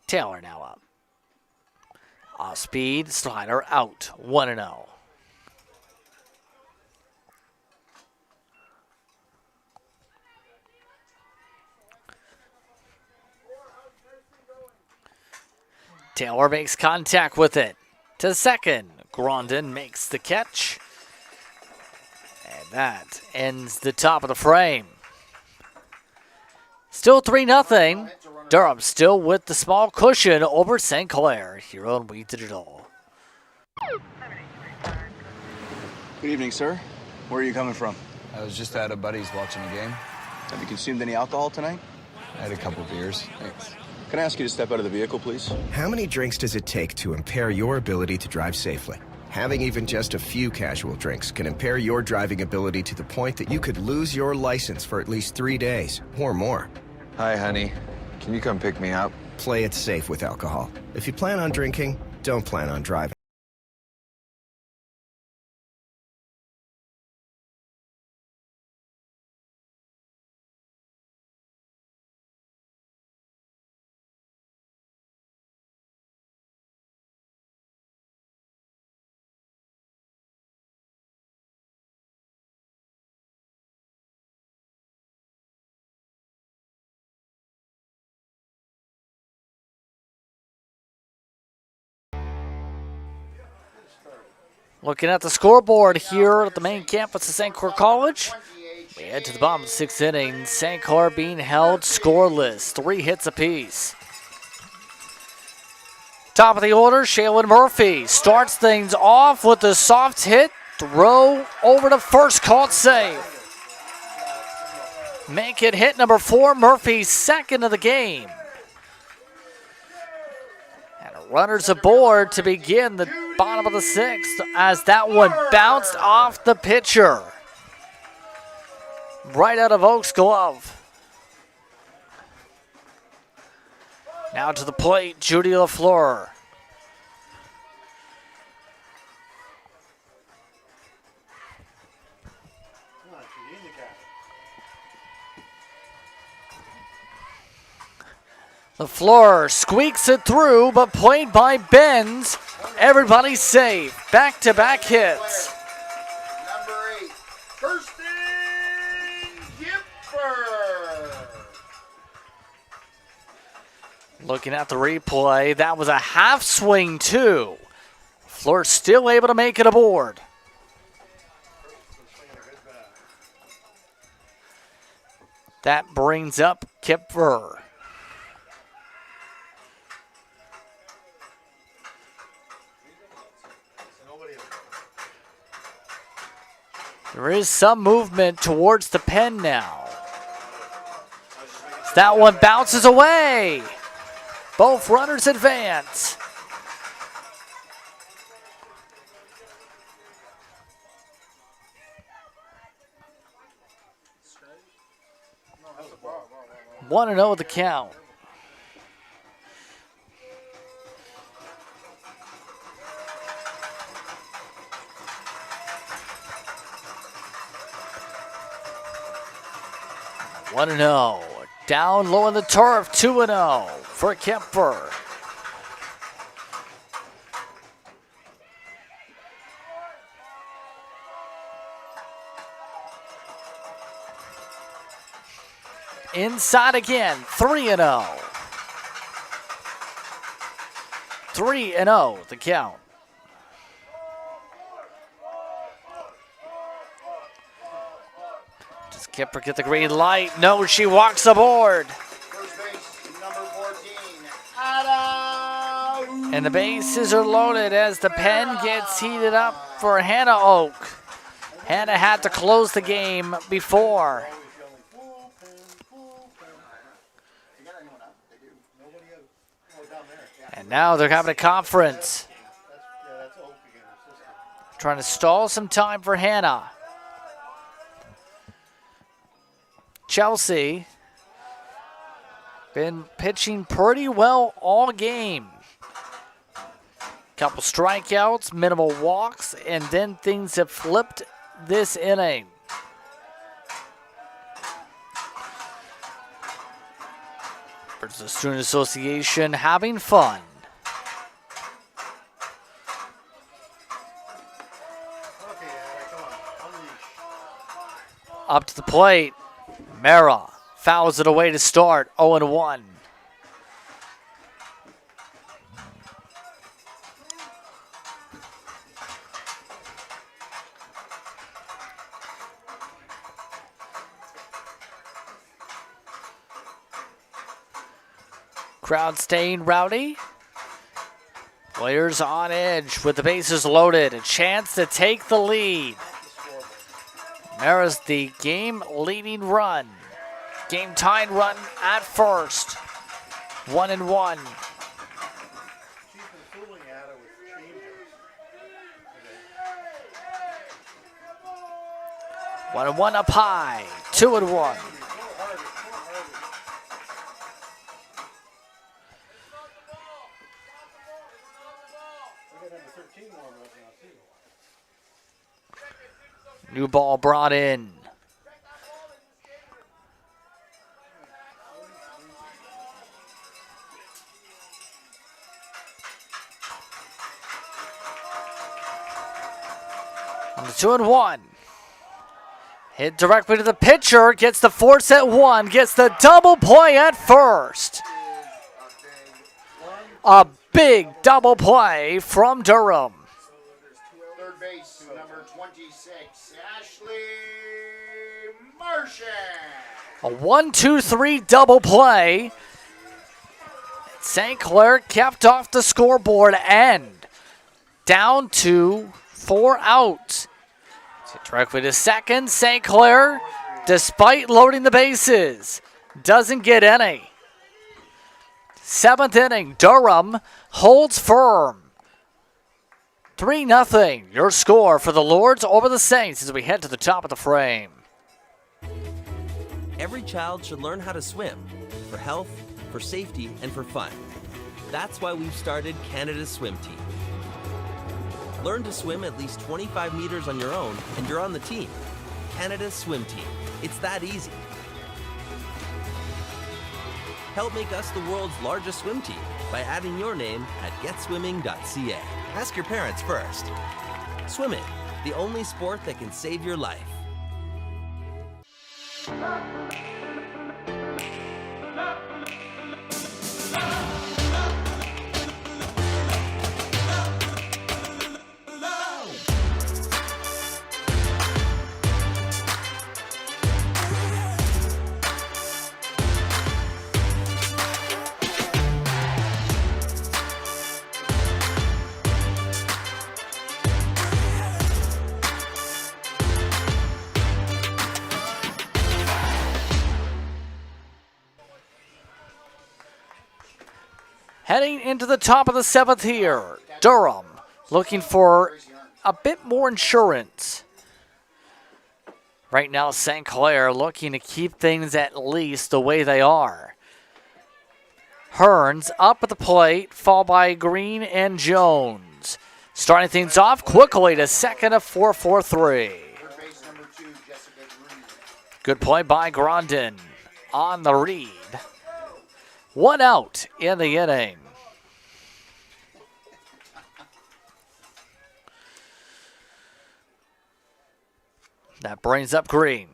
Taylor now up. Off speed, slider out, 1-0. Taylor makes contact with it. To second, Grondin makes the catch. And that ends the top of the frame. Still 3-0. Durham still with the small cushion over St. Clair here on We Digital. Good evening, sir. Where are you coming from? I was just at a buddy's watching a game. Have you consumed any alcohol tonight? I had a couple beers. Thanks. Can I ask you to step out of the vehicle, please? How many drinks does it take to impair your ability to drive safely? Having even just a few casual drinks can impair your driving ability to the point that you could lose your license for at least 3 days or more. Hi, honey. Can you come pick me up? Play it safe with alcohol. If you plan on drinking, don't plan on driving. Looking at the scoreboard here at the main campus of St. Clair College. We head to the bottom of the 6th inning. St. Clair being held scoreless, 3 hits apiece. Top of the order, Shaylin Murphy starts things off with a soft hit. Throw over to first, caught safe. Make it hit number 4, Murphy's second of the game. And runners aboard to begin the bottom of the 6th as that one bounced off the pitcher. Right out of Oak's glove. Now to the plate, Judy LaFleur. LaFleur squeaks it through, but played by Benz. Everybody's safe. Back-to-back hits. Number 8, Kirsten Gipper. Looking at the replay, that was a half swing too. LaFleur still able to make it aboard. That brings up Kipfer. There is some movement towards the pen now. That one bounces away. Both runners advance. One and 0 the count. One and 0. Down low in the turf. 2-0 for Kemper. Inside again. 3-0. 3-0 the count. Does Kemper get the green light? No, she walks aboard. First base, number 14, Ada. And the bases are loaded as the pen gets heated up for Hannah Oak. Hannah had to close the game before. And now they're having a conference. Trying to stall some time for Hannah. Chelsea been pitching pretty well all game. Couple strikeouts, minimal walks, and then things have flipped this inning. There's the Student Association having fun. Okay, Ada, come on. Unleash. Up to the plate. Mara fouls it away to start. 0-1. Crowd staying rowdy. Players on edge with the bases loaded. A chance to take the lead. Mara's the game-leading run. Game-tying run at first. 1-1. She's been fooling Ada with changes. 1-1 up high. 2-1. New ball brought in. On the 2-1. Hit directly to the pitcher. Gets the force at one. Gets the double play at first. A big double play from Durham. Third base, number 26, Ashley Martian. A 1-2-3 double play. St. Clair kept off the scoreboard and down to 4 outs. Directly to second. St. Clair, despite loading the bases, doesn't get any. 7th inning, Durham holds firm. 3-0, your score for the Lords over the Saints as we head to the top of the frame. Every child should learn how to swim for health, for safety, and for fun. That's why we've started Canada's Swim Team. Learn to swim at least 25 meters on your own, and you're on the team. Canada's Swim Team. It's that easy. Help make us the world's largest swim team by adding your name at getswimming.ca. Ask your parents first. Swimming, the only sport that can save your life. Heading into the top of the 7th here, Durham looking for a bit more insurance. Right now, St. Clair looking to keep things at least the way they are. Hearns up at the plate, followed by Green and Jones. Starting things off quickly to second, a 4-4-3. Third base, number 2, Jessica Green. Good play by Grondin on the read. 1 out in the inning. That brings up Green.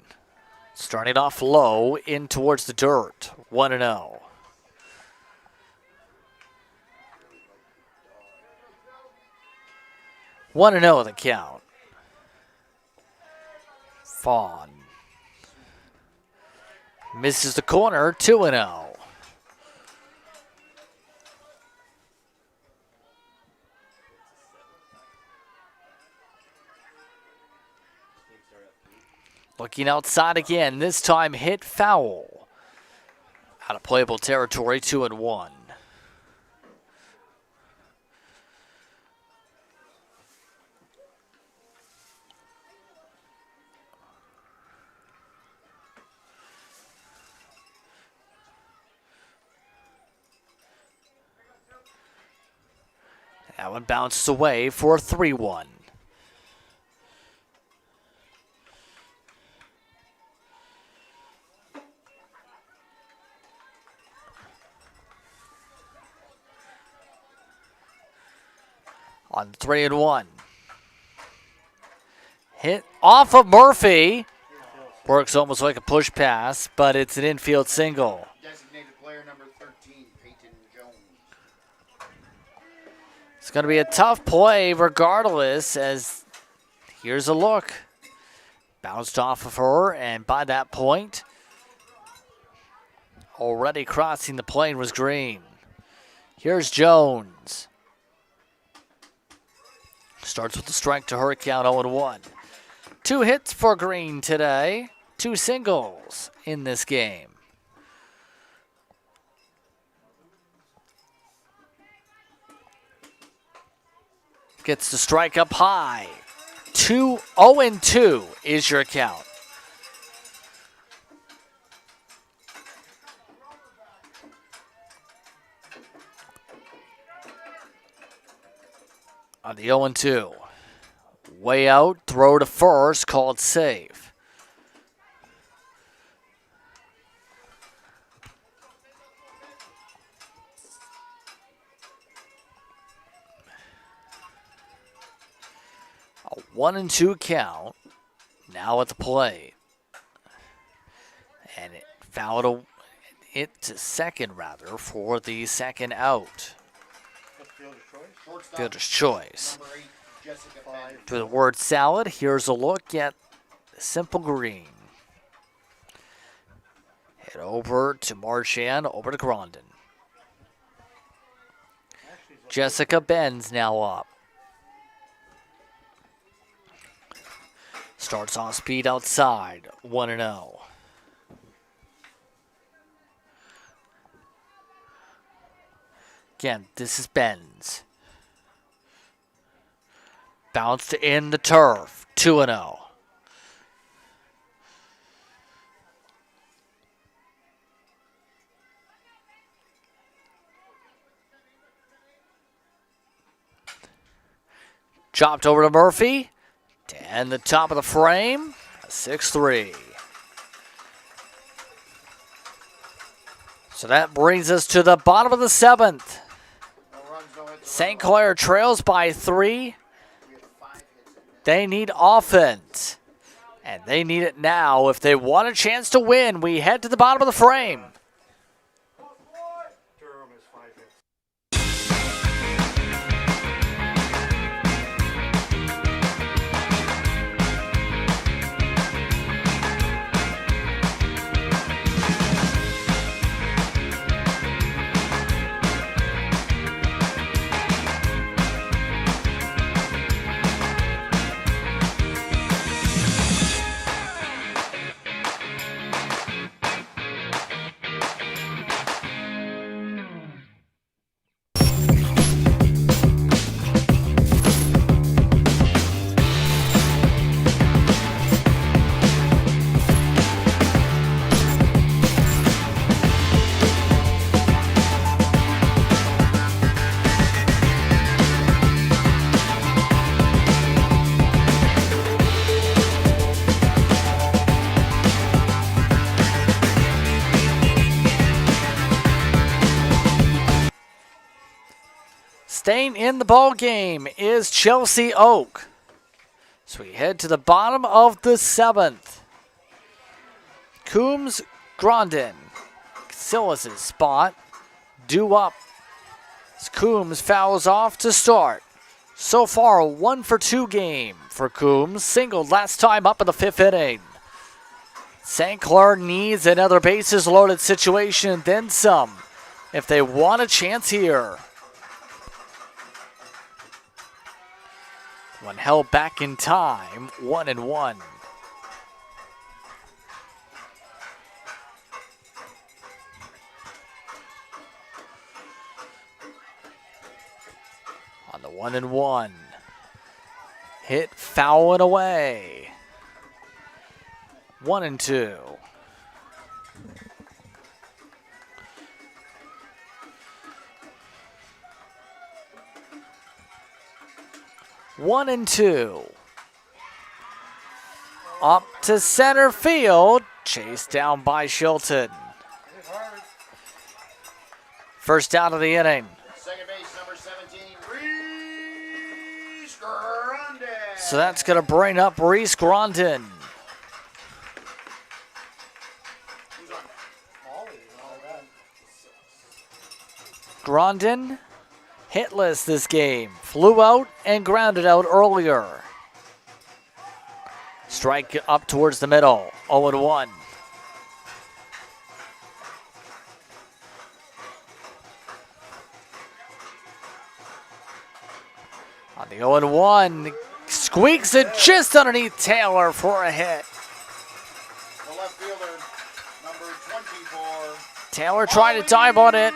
Starting off low in towards the dirt. 1-0. One and 0 the count. Fawn misses the corner. 2-0. Looking outside again, this time hit foul. Out of playable territory, 2-1. That one bounces away for a 3-1. On 3-1. Hit off of Murphy. Works almost like a push pass, but it's an infield single. Designated player number 13, Peyton Jones. It's going to be a tough play regardless, as here's a look. Bounced off of her, and by that point, already crossing the plane was Green. Here's Jones. Starts with the strike to her count 0-1. 2 hits for Green today. 2 singles in this game. Gets the strike up high. 0-2 is your count. On the 0-2. Way out, throw to first, called safe. A 1-2 count. Now at the plate. And it fouled it to second, rather, for the second out. Fielder's choice. Shortstop, Fielder's choice. number 8, Jessica Benz. To the word salad, here's a look at Simple Green. Head over to Marchand, over to Grondin. Jessica Benz now up. Starts on speed outside, 1-0. Again, this is Benz. Bounced in the turf, 2-0. Chopped over to Murphy. And the top of the frame, 6-3. So that brings us to the bottom of the 7th. No runs, no hits. St. Clair trails by 3. We have 5 hits in there. They need offense. And they need it now. If they want a chance to win, we head to the bottom of the frame. Durham is 5 hits. Staying in the ball game is Chelsea Oak. So we head to the bottom of the 7th. Coombs, Grondin, Silas' spot, due up. As Coombs fouls off to start. So far, a 1-for-2 game for Coombs. Singled last time up in the 5th inning. St. Clair needs another bases loaded situation, then some, if they want a chance here. When held back in time, 1-1. On the 1-1. Hit fouling away. 1-2. One and two. Up to center field. Chased down by Shilton. First out of the inning. Second base, number 17, Reed So that's going to bring up Reese Grondin. Grondin, hitless this game. Flew out and grounded out earlier. Strike up towards the middle. 0-1. On the 0-1, squeaks it just underneath Taylor for a hit. The left fielder, number 24. Taylor tried to dive on it.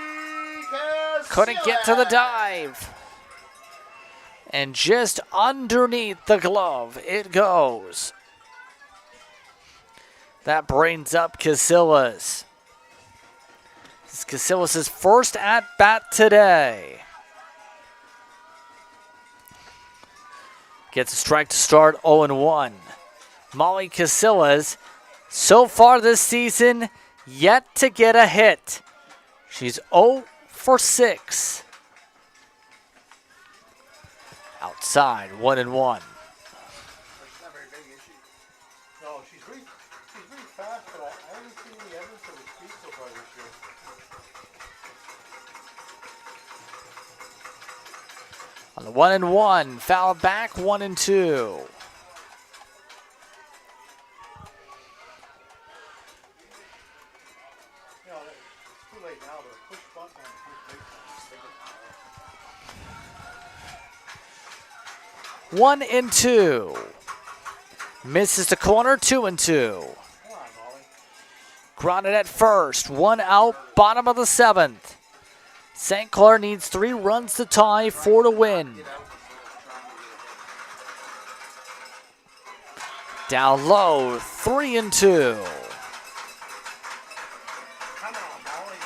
Couldn't get to the dive. And just underneath the glove, it goes. That brings up Casillas. This is Casillas' first at-bat today. Gets a strike to start 0-1. Molly Casillas, so far this season, yet to get a hit. She's 0 for 6. Outside, 1-1. She's not very big, is she? No, she's really fast, but I haven't seen any evidence of her speed so far this year. On the 1-1, foul back, 1-2. You know, it's too late now, but a push button on the first base. 1-2. Misses the corner, 2-2. Come on, Molly. Grounded at first, 1 out, bottom of the 7th. St. Clair needs 3 runs to tie, 4 to win. Down low, 3-2. Come on, Molly.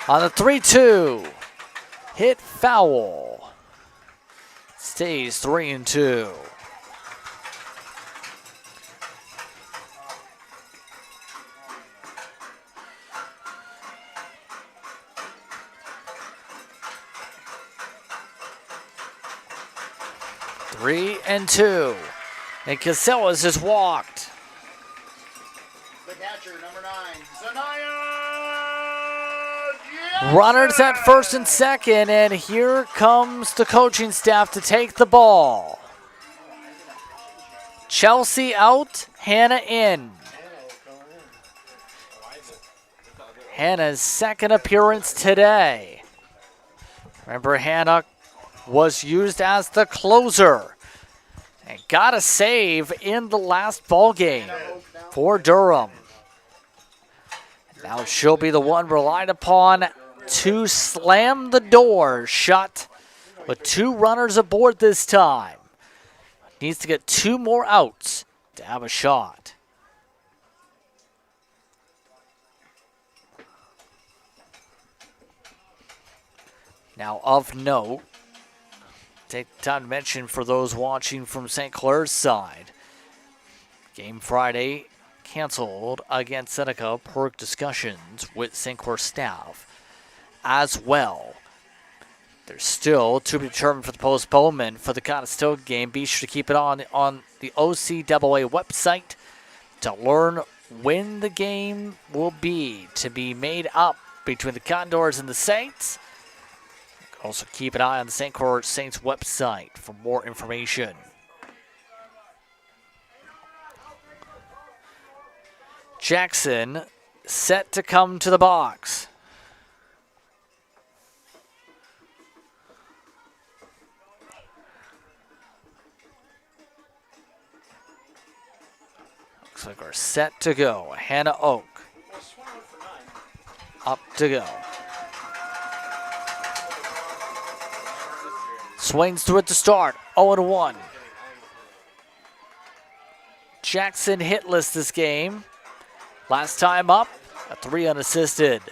On the 3-2, hit foul. Stays 3-2. Three and 2. And Casillas has walked. The catcher, number 9, Zanaya. Runners at first and second, and here comes the coaching staff to take the ball. Chelsea out, Hannah in. Hannah's second appearance today. Remember, Hannah was used as the closer and got a save in the last ball game for Durham. Now she'll be the one relied upon to slam the door shut with 2 runners aboard this time. Needs to get 2 more outs to have a shot. Now of note, take time to mention for those watching from St. Clair's side, game Friday canceled against Seneca per discussions with St. Clair staff as well. There's still to be determined for the postponement for the Conestoga game. Be sure to keep it on the OCAA website to learn when the game will be to be made up between the Condors and the Saints. Also keep an eye on the St. Clair Saints website for more information. Jackson set to come to the box. Looks like we're set to go. Hannah Oak up to go. Swings through it to start. 0-1. Jackson hitless this game. Last time up, a 3 unassisted.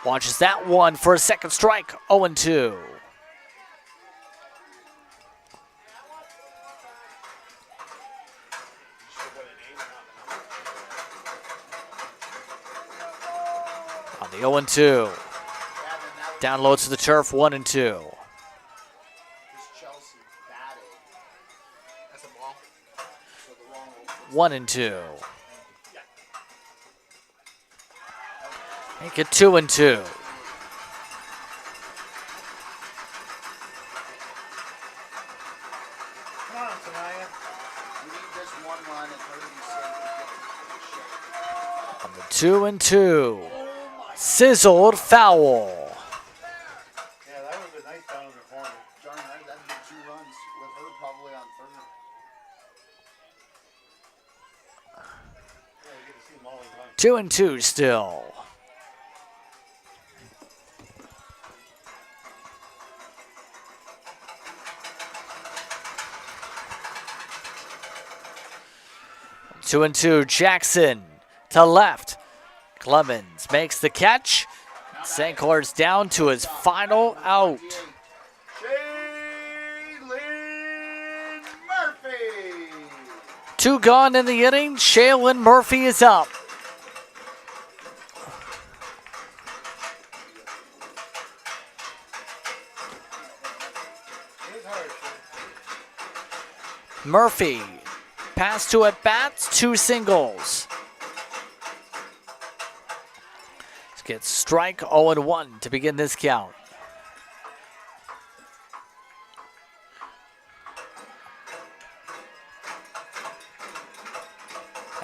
Watches that one for a second strike. 0-2. The 0-2. Down low to the turf, 1-2. This Chelsea batted. That's a ball. So the wrong 1-2. Make it 2-2. Come on, Sanaya. We need this one run and her to be safe. On the 2-2. Sizzled foul. Yeah, that was a nice down in the corner. Darn, that'd be 2 runs with her probably on third. Yeah, you get to see Molly run. 2-2 still. Two and two, Jackson to left. Clemens makes the catch. St. Clair's down to his final out. Shaylin Murphy. 2 gone in the inning. Shaylin Murphy is up. It was hard. Murphy, pass to at bats, 2 singles. Gets strike 0-1 to begin this count.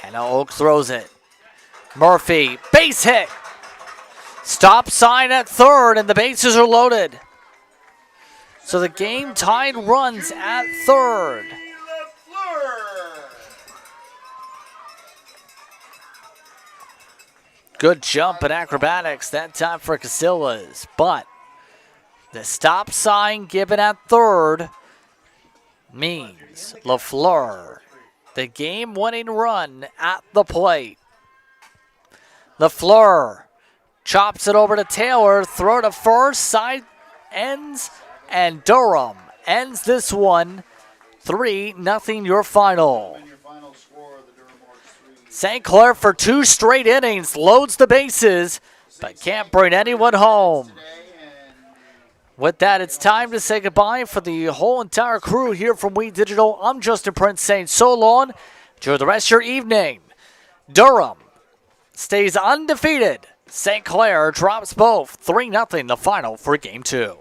And now Oak throws it. Murphy, base hit. Stop sign at third, and the bases are loaded. So the game tied runs at third. Good jump and acrobatics that time for Casillas, but the stop sign given at third means LaFleur, the game-winning run at the plate. LaFleur chops it over to Taylor, throw to first, side ends, and Durham ends this one 3-0 your final. And your final score of the Durham Hawks 3. St. Clair for 2 straight innings, loads the bases, but can't bring anyone home. With that, it's time to say goodbye for the whole entire crew here from We Digital. I'm Justin Prince saying so long. Enjoy the rest of your evening. Durham stays undefeated. St. Clair drops both 3-0 the final for Game 2.